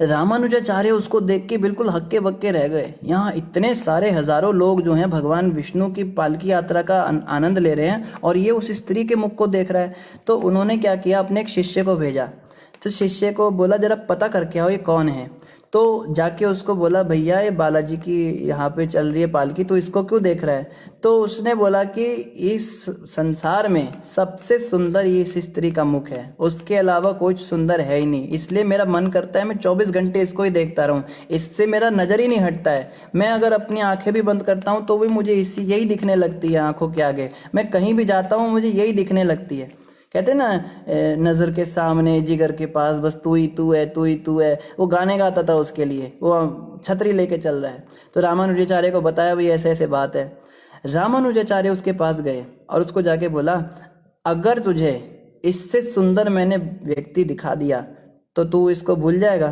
रामानुजाचार्य उसको देख के बिल्कुल हक्के बक्के रह गए। यहाँ इतने सारे हजारों लोग जो हैं भगवान विष्णु की पालकी यात्रा का आनंद ले रहे हैं, और ये उस स्त्री के मुख को देख रहा है। तो उन्होंने क्या किया, अपने एक शिष्य को भेजा। तो शिष्य को बोला जरा पता करके आओ ये कौन है। तो जाके उसको बोला भैया ये बालाजी की यहाँ पे चल रही है पालकी, तो इसको क्यों देख रहा है। तो उसने बोला कि इस संसार में सबसे सुंदर ये इस स्त्री का मुख है, उसके अलावा कोई सुंदर है ही नहीं, इसलिए मेरा मन करता है मैं 24 घंटे इसको ही देखता रहूं, इससे मेरा नज़र ही नहीं हटता है। मैं अगर अपनी आंखें भी बंद करता हूँ तो भी मुझे यही दिखने लगती है आंखों के आगे, मैं कहीं भी जाता हूँ मुझे यही दिखने लगती है। कहते ना नज़र के सामने जिगर के पास बस तू ही तू है, तू ही तू है, वो गाने गाता था उसके लिए, वो छतरी लेके चल रहा है। तो रामानुजाचार्य को बताया भाई ऐसे ऐसे बात है। रामानुजाचार्य उसके पास गए और उसको जाके बोला, अगर तुझे इससे सुंदर मैंने व्यक्ति दिखा दिया तो तू इसको भूल जाएगा।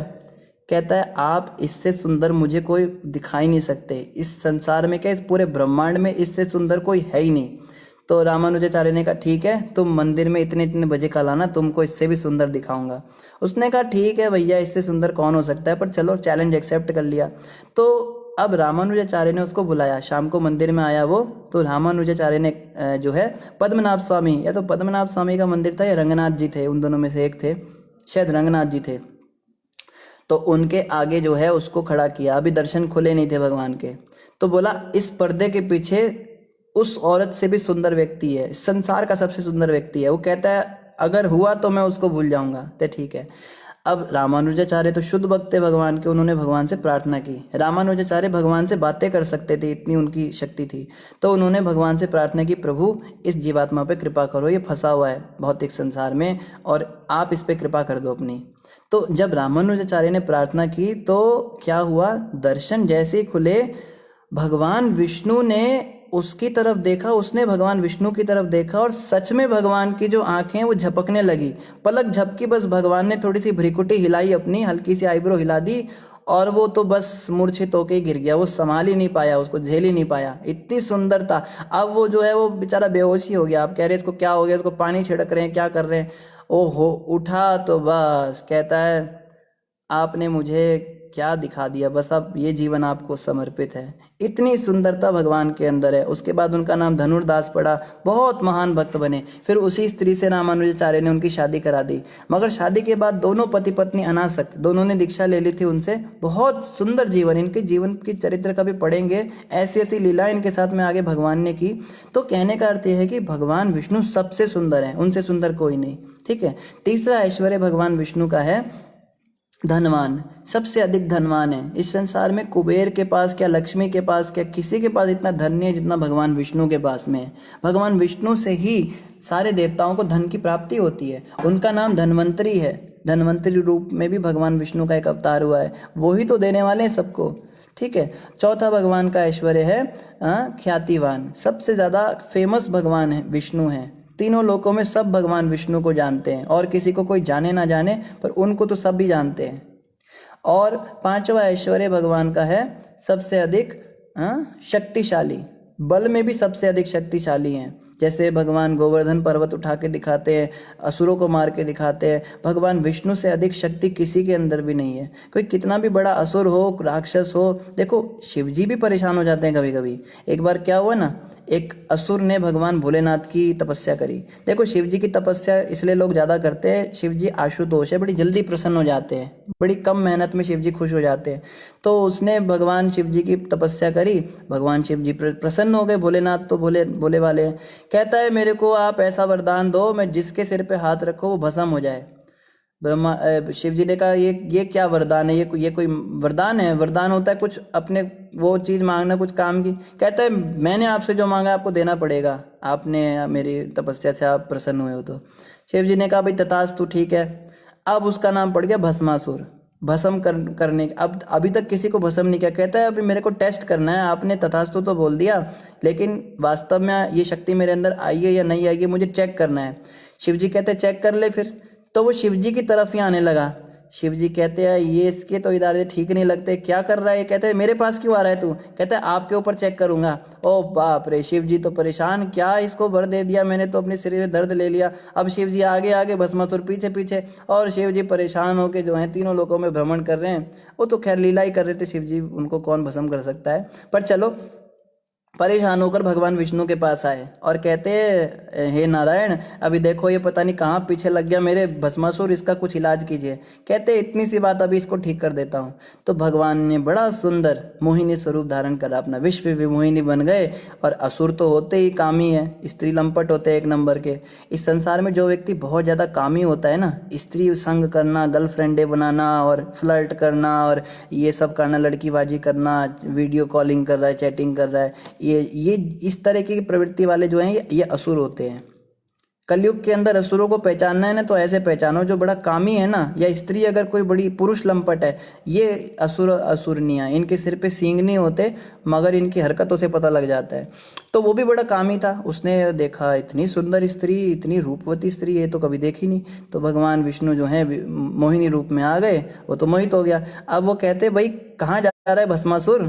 कहता है आप इससे सुंदर मुझे कोई दिखाई नहीं सकते, इस संसार में क्या इस पूरे ब्रह्मांड में इससे सुंदर कोई है ही नहीं। तो रामानुजाचार्य ने कहा ठीक है, तुम मंदिर में इतने इतने बजे कल आना, तुमको इससे भी सुंदर दिखाऊंगा। उसने कहा ठीक है भैया, इससे सुंदर कौन हो सकता है, पर चलो चैलेंज एक्सेप्ट कर लिया। तो अब रामानुजाचार्य ने उसको बुलाया, शाम को मंदिर में आया वो। तो रामानुजाचार्य ने जो है पद्मनाभ स्वामी, या तो पद्मनाभ स्वामी का मंदिर था या रंगनाथ जी थे, उन दोनों में से एक थे, शायद रंगनाथ जी थे। तो उनके आगे जो है उसको खड़ा किया, अभी दर्शन खुले नहीं थे भगवान के। तो बोला इस पर्दे के पीछे उस औरत से भी सुंदर व्यक्ति है, संसार का सबसे सुंदर व्यक्ति है। वो कहता है अगर हुआ तो मैं उसको भूल जाऊंगा। तो ठीक है। अब रामानुजाचार्य तो शुद्ध भक्त थे भगवान के, उन्होंने भगवान से प्रार्थना की। रामानुजाचार्य भगवान से बातें कर सकते थे, इतनी उनकी शक्ति थी। तो उन्होंने भगवान से प्रार्थना की, प्रभु इस जीवात्मा पे कृपा करो, ये फंसा हुआ है भौतिक संसार में और आप इस पे कृपा कर दो अपनी। तो जब रामानुजाचार्य ने प्रार्थना की तो क्या हुआ, दर्शन जैसे ही खुले, भगवान विष्णु ने उसकी तरफ देखा, उसने भगवान विष्णु की तरफ देखा और सच में भगवान की जो आंखें वो झपकने लगी। पलक झपकी, बस भगवान ने थोड़ी सी भ्रिकुटी हिलाई, अपनी हल्की सी आईब्रो हिला दी और वो तो बस मूर्छित होके गिर गया। वो संभाल ही नहीं पाया, उसको झेल ही नहीं पाया, इतनी सुंदर था। अब वो जो है वो बेचारा बेहोश ही हो गया। आप कह रहे इसको क्या हो गया, इसको पानी छिड़क रहे हैं, क्या कर रहे हैं। ओहो, उठा तो बस कहता है आपने मुझे क्या दिखा दिया, बस अब ये जीवन आपको समर्पित है। इतनी सुंदरता भगवान के अंदर है। उसके बाद उनका नाम धनुर्दास पड़ा, बहुत महान भक्त बने। फिर उसी स्त्री से रामानुजाचार्य ने उनकी शादी करा दी। मगर शादी के बाद दोनों पति पत्नी अनासक्त, दोनों ने दीक्षा ले ली थी उनसे। बहुत सुंदर जीवन, इनके जीवन की चरित्र का भी पढ़ेंगे, ऐसी ऐसी लीला इनके साथ में आगे भगवान ने की। तो कहने का अर्थ यह है कि भगवान विष्णु सबसे सुंदर है, उनसे सुंदर कोई नहीं। ठीक है। तीसरा ऐश्वर्य भगवान विष्णु का है धनवान, सबसे अधिक धनवान है। इस संसार में कुबेर के पास क्या, लक्ष्मी के पास क्या, किसी के पास इतना धन नहीं है जितना भगवान विष्णु के पास में है। भगवान विष्णु से ही सारे देवताओं को धन की प्राप्ति होती है। उनका नाम धन्वंतरी है। धन्वंतरी रूप में भी भगवान विष्णु का एक अवतार हुआ है, वो ही तो देने वाले हैं सबको। ठीक है। चौथा भगवान का ऐश्वर्य है ख्यातिवान, सबसे ज़्यादा फेमस भगवान है विष्णु हैं। तीनों लोकों में सब भगवान विष्णु को जानते हैं, और किसी को कोई जाने ना जाने पर उनको तो सब भी जानते हैं। और पांचवा ऐश्वर्य भगवान का है सबसे अधिक शक्तिशाली, बल में भी सबसे अधिक शक्तिशाली हैं। जैसे भगवान गोवर्धन पर्वत उठा के दिखाते हैं, असुरों को मार के दिखाते हैं, भगवान विष्णु से अधिक शक्ति किसी के अंदर भी नहीं है। कोई कितना भी बड़ा असुर हो, राक्षस हो, देखो शिव जी भी परेशान हो जाते हैं कभी कभी। एक बार क्या हुआ ना, एक असुर ने भगवान भोलेनाथ की तपस्या करी। देखो शिव जी की तपस्या इसलिए लोग ज़्यादा करते हैं, शिव जी आशुतोष है, बड़ी जल्दी प्रसन्न हो जाते हैं, बड़ी कम मेहनत में शिव जी खुश हो जाते हैं। तो उसने भगवान शिव जी की तपस्या करी, भगवान शिव जी प्रसन्न हो गए। भोलेनाथ तो भोले वाले हैं। कहता है मेरे को आप ऐसा वरदान दो, मैं जिसके सिर पे हाथ रखो वो भस्म हो जाए। ब्रह्मा शिव जी ने कहा ये क्या वरदान है, ये कोई वरदान है? वरदान होता है कुछ अपने वो चीज़ मांगना कुछ काम की। कहता है मैंने आपसे जो मांगा आपको देना पड़ेगा, आपने मेरी तपस्या से आप प्रसन्न हुए हो। तो शिव जी ने कहा भाई तथास्तु, ठीक है। अब उसका नाम पड़ गया भस्मासुर, भस्म करने। अब अभी तक किसी को भस्म नहीं किया। कहता है अभी मेरे को टेस्ट करना है, आपने तथास्तु तो बोल दिया, लेकिन वास्तव में ये शक्ति मेरे अंदर आई है या नहीं आई है, मुझे चेक करना है। शिव जी कहते हैं चेक कर ले फिर। तो वो शिव जी की तरफ ही आने लगा। शिव जी कहते हैं ये इसके तो इरादे ठीक नहीं लगते, क्या कर रहा है? कहते हैं मेरे पास क्यों आ रहा है तू? कहता है आपके ऊपर चेक करूंगा। ओ बाप रे, शिव जी तो परेशान, क्या इसको भर दे दिया मैंने, तो अपने शरीर में दर्द ले लिया। अब शिव जी आगे आगे, भस्मासुर पीछे पीछे, और शिव जी परेशान होकर जो है तीनों लोकों में भ्रमण कर रहे हैं। वो तो खैर लीला ही कर रहे थे शिव जी, उनको कौन भस्म कर सकता है। पर चलो, परेशान होकर भगवान विष्णु के पास आए और कहते हे नारायण, अभी देखो ये पता नहीं कहाँ पीछे लग गया मेरे भस्मासुर, इसका कुछ इलाज कीजिए। कहते इतनी सी बात, अभी इसको ठीक कर देता हूँ। तो भगवान ने बड़ा सुंदर मोहिनी स्वरूप धारण करा, अपना विश्व विमोहिनी बन गए। और असुर तो होते ही कामी है, स्त्री लंपट होते हैं एक नंबर के। इस संसार में जो व्यक्ति बहुत ज़्यादा कामी होता है ना, स्त्री संग करना, गर्लफ्रेंडे बनाना और फ्लर्ट करना और ये सब करना, लड़कीबाजी करना, वीडियो कॉलिंग कर रहा है, चैटिंग कर रहा है, ये इस तरह की प्रवृत्ति वाले जो हैं ये असुर होते हैं। कलयुग के अंदर असुरों को पहचानना है ना, तो ऐसे पहचानो जो बड़ा कामी है ना, या स्त्री अगर कोई बड़ी पुरुष लंपट है, ये असुर असुरनियाँ, इनके सिर पे सींग नहीं होते मगर इनकी हरकतों से पता लग जाता है। तो वो भी बड़ा कामी था, उसने देखा इतनी सुंदर स्त्री, इतनी रूपवती स्त्री, ये तो कभी देखी नहीं। तो भगवान विष्णु जो है मोहिनी रूप में आ गए, वो तो मोहित हो गया। अब वो कहते भाई कहाँ जा रहा है भस्मासुर?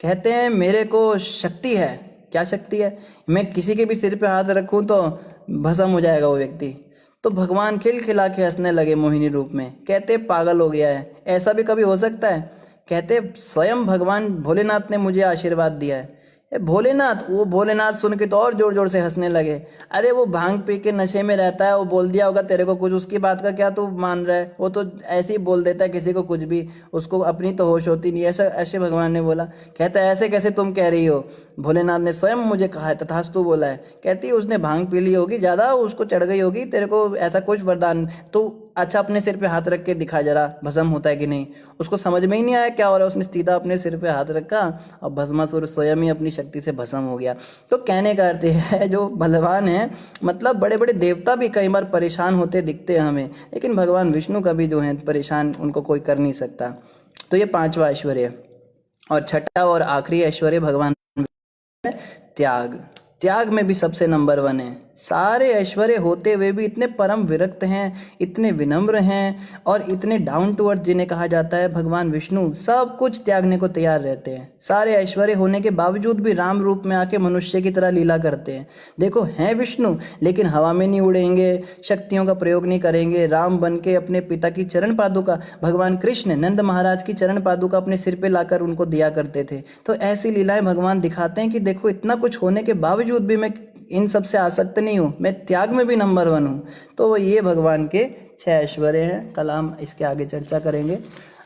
कहते हैं मेरे को शक्ति है। क्या शक्ति है? मैं किसी के भी सिर पे हाथ रखूं तो भस्म हो जाएगा वो व्यक्ति। तो भगवान खिलखिला के हंसने लगे मोहिनी रूप में, कहते पागल हो गया है, ऐसा भी कभी हो सकता है? कहते स्वयं भगवान भोलेनाथ ने मुझे आशीर्वाद दिया है। भोलेनाथ, वो भोलेनाथ सुन के तो और जोर जोर से हंसने लगे। अरे वो भांग पी के नशे में रहता है, वो बोल दिया होगा तेरे को कुछ, उसकी बात का क्या तू मान रहा है? वो तो ऐसे ही बोल देता है किसी को कुछ भी, उसको अपनी तो होश होती नहीं। ऐसा ऐसे भगवान ने बोला। कहता है ऐसे कैसे तुम कह रही हो? भोलेनाथ ने स्वयं मुझे कहा है, तथास्तु बोला है। कहती उसने भांग पी ली होगी ज़्यादा, उसको चढ़ गई होगी, तेरे को ऐसा कुछ वरदान तो अच्छा अपने सिर पे हाथ रख के दिखा जरा, भस्म होता है कि नहीं। उसको समझ में ही नहीं आया क्या हो रहा है, उसने सीधा अपने सिर पे हाथ रखा और भस्मासुर स्वयं ही अपनी शक्ति से भस्म हो गया। तो कहने का अर्थ है जो बलवान है, मतलब बड़े बड़े देवता भी कई बार परेशान होते दिखते हैं हमें, लेकिन भगवान विष्णु का भी जो है परेशान उनको कोई कर नहीं सकता। तो ये पांचवा ऐश्वर्य। और छठा और आखिरी ऐश्वर्य भगवान त्याग। त्याग में भी सबसे नंबर 1 है। सारे ऐश्वर्य होते हुए भी इतने परम विरक्त हैं, इतने विनम्र हैं और इतने डाउन टू अर्थ जिन्हें कहा जाता है भगवान विष्णु, सब कुछ त्यागने को तैयार रहते हैं। सारे ऐश्वर्य होने के बावजूद भी राम रूप में आके मनुष्य की तरह लीला करते हैं। देखो हैं विष्णु, लेकिन हवा में नहीं उड़ेंगे, शक्तियों का प्रयोग नहीं करेंगे। राम बन के अपने पिता की चरण पादुका, भगवान कृष्ण नंद महाराज की चरण पादुका अपने सिर पे लाकर उनको दिया करते थे। तो ऐसी लीलाएं भगवान दिखाते हैं कि देखो इतना कुछ होने के बावजूद भी मैं इन सब से आसक्त नहीं हूँ, मैं त्याग में भी नंबर 1 हूँ। तो ये भगवान के 6 ऐश्वर्य हैं। कल हम इसके आगे चर्चा करेंगे।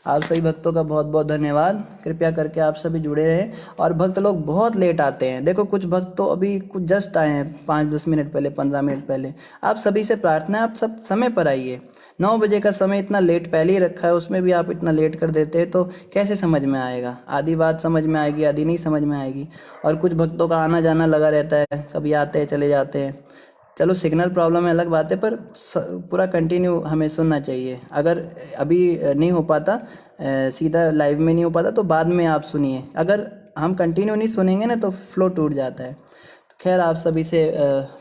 आप सभी भक्तों का बहुत बहुत धन्यवाद। कृपया करके आप सभी जुड़े रहें। और भक्त लोग बहुत लेट आते हैं, देखो कुछ भक्त तो अभी कुछ जस्ट आए हैं 5-10 मिनट पहले, 15 मिनट पहले। आप सभी से प्रार्थना है आप सब समय पर आइए। 9 बजे का समय इतना लेट पहले ही रखा है, उसमें भी आप इतना लेट कर देते हैं, तो कैसे समझ में आएगा? आधी बात समझ में आएगी, आधी नहीं समझ में आएगी। और कुछ भक्तों का आना जाना लगा रहता है, कभी आते हैं चले जाते हैं। चलो सिग्नल प्रॉब्लम है अलग बात है, पर पूरा कंटिन्यू हमें सुनना चाहिए। अगर अभी नहीं हो पाता, सीधा लाइव में नहीं हो पाता, तो बाद में आप सुनिए। अगर हम कंटिन्यू नहीं सुनेंगे ना तो फ्लो टूट जाता है। खैर आप सभी से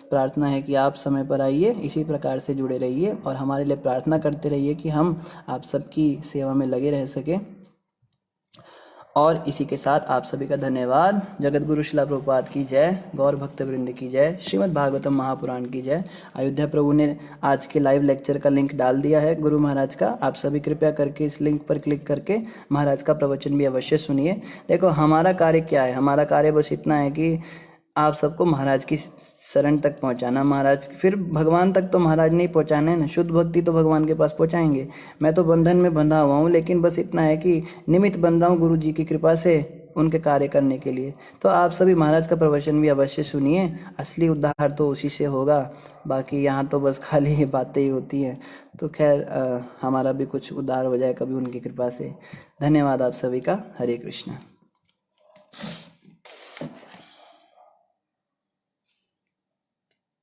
प्रार्थना है कि आप समय पर आइए, इसी प्रकार से जुड़े रहिए और हमारे लिए प्रार्थना करते रहिए कि हम आप सबकी सेवा में लगे रह सकें। और इसी के साथ आप सभी का धन्यवाद। जगत गुरु शिला प्रभुपाद की जय, गौर भक्त वृंद की जय, श्रीमद् भागवतम महापुराण की जय। अयोध्या प्रभु ने आज के लाइव लेक्चर का लिंक डाल दिया है गुरु महाराज का। आप सभी कृपया करके इस लिंक पर क्लिक करके महाराज का प्रवचन भी अवश्य सुनिए। देखो हमारा कार्य क्या है, हमारा कार्य बस इतना है कि आप सबको महाराज की शरण तक पहुंचाना। महाराज फिर भगवान तक तो महाराज नहीं पहुंचाना है ना, शुद्ध भक्ति तो भगवान के पास पहुंचाएंगे। मैं तो बंधन में बंधा हुआ हूँ, लेकिन बस इतना है कि निमित्त बन रहा हूँ गुरु जी की कृपा से उनके कार्य करने के लिए। तो आप सभी महाराज का प्रवचन भी अवश्य सुनिए, असली उद्धार तो उसी से होगा। बाकी यहाँ तो बस खाली बातें ही होती हैं। तो खैर हमारा भी कुछ उद्धार हो जाए कभी उनकी कृपा से। धन्यवाद आप सभी का। हरे कृष्णा।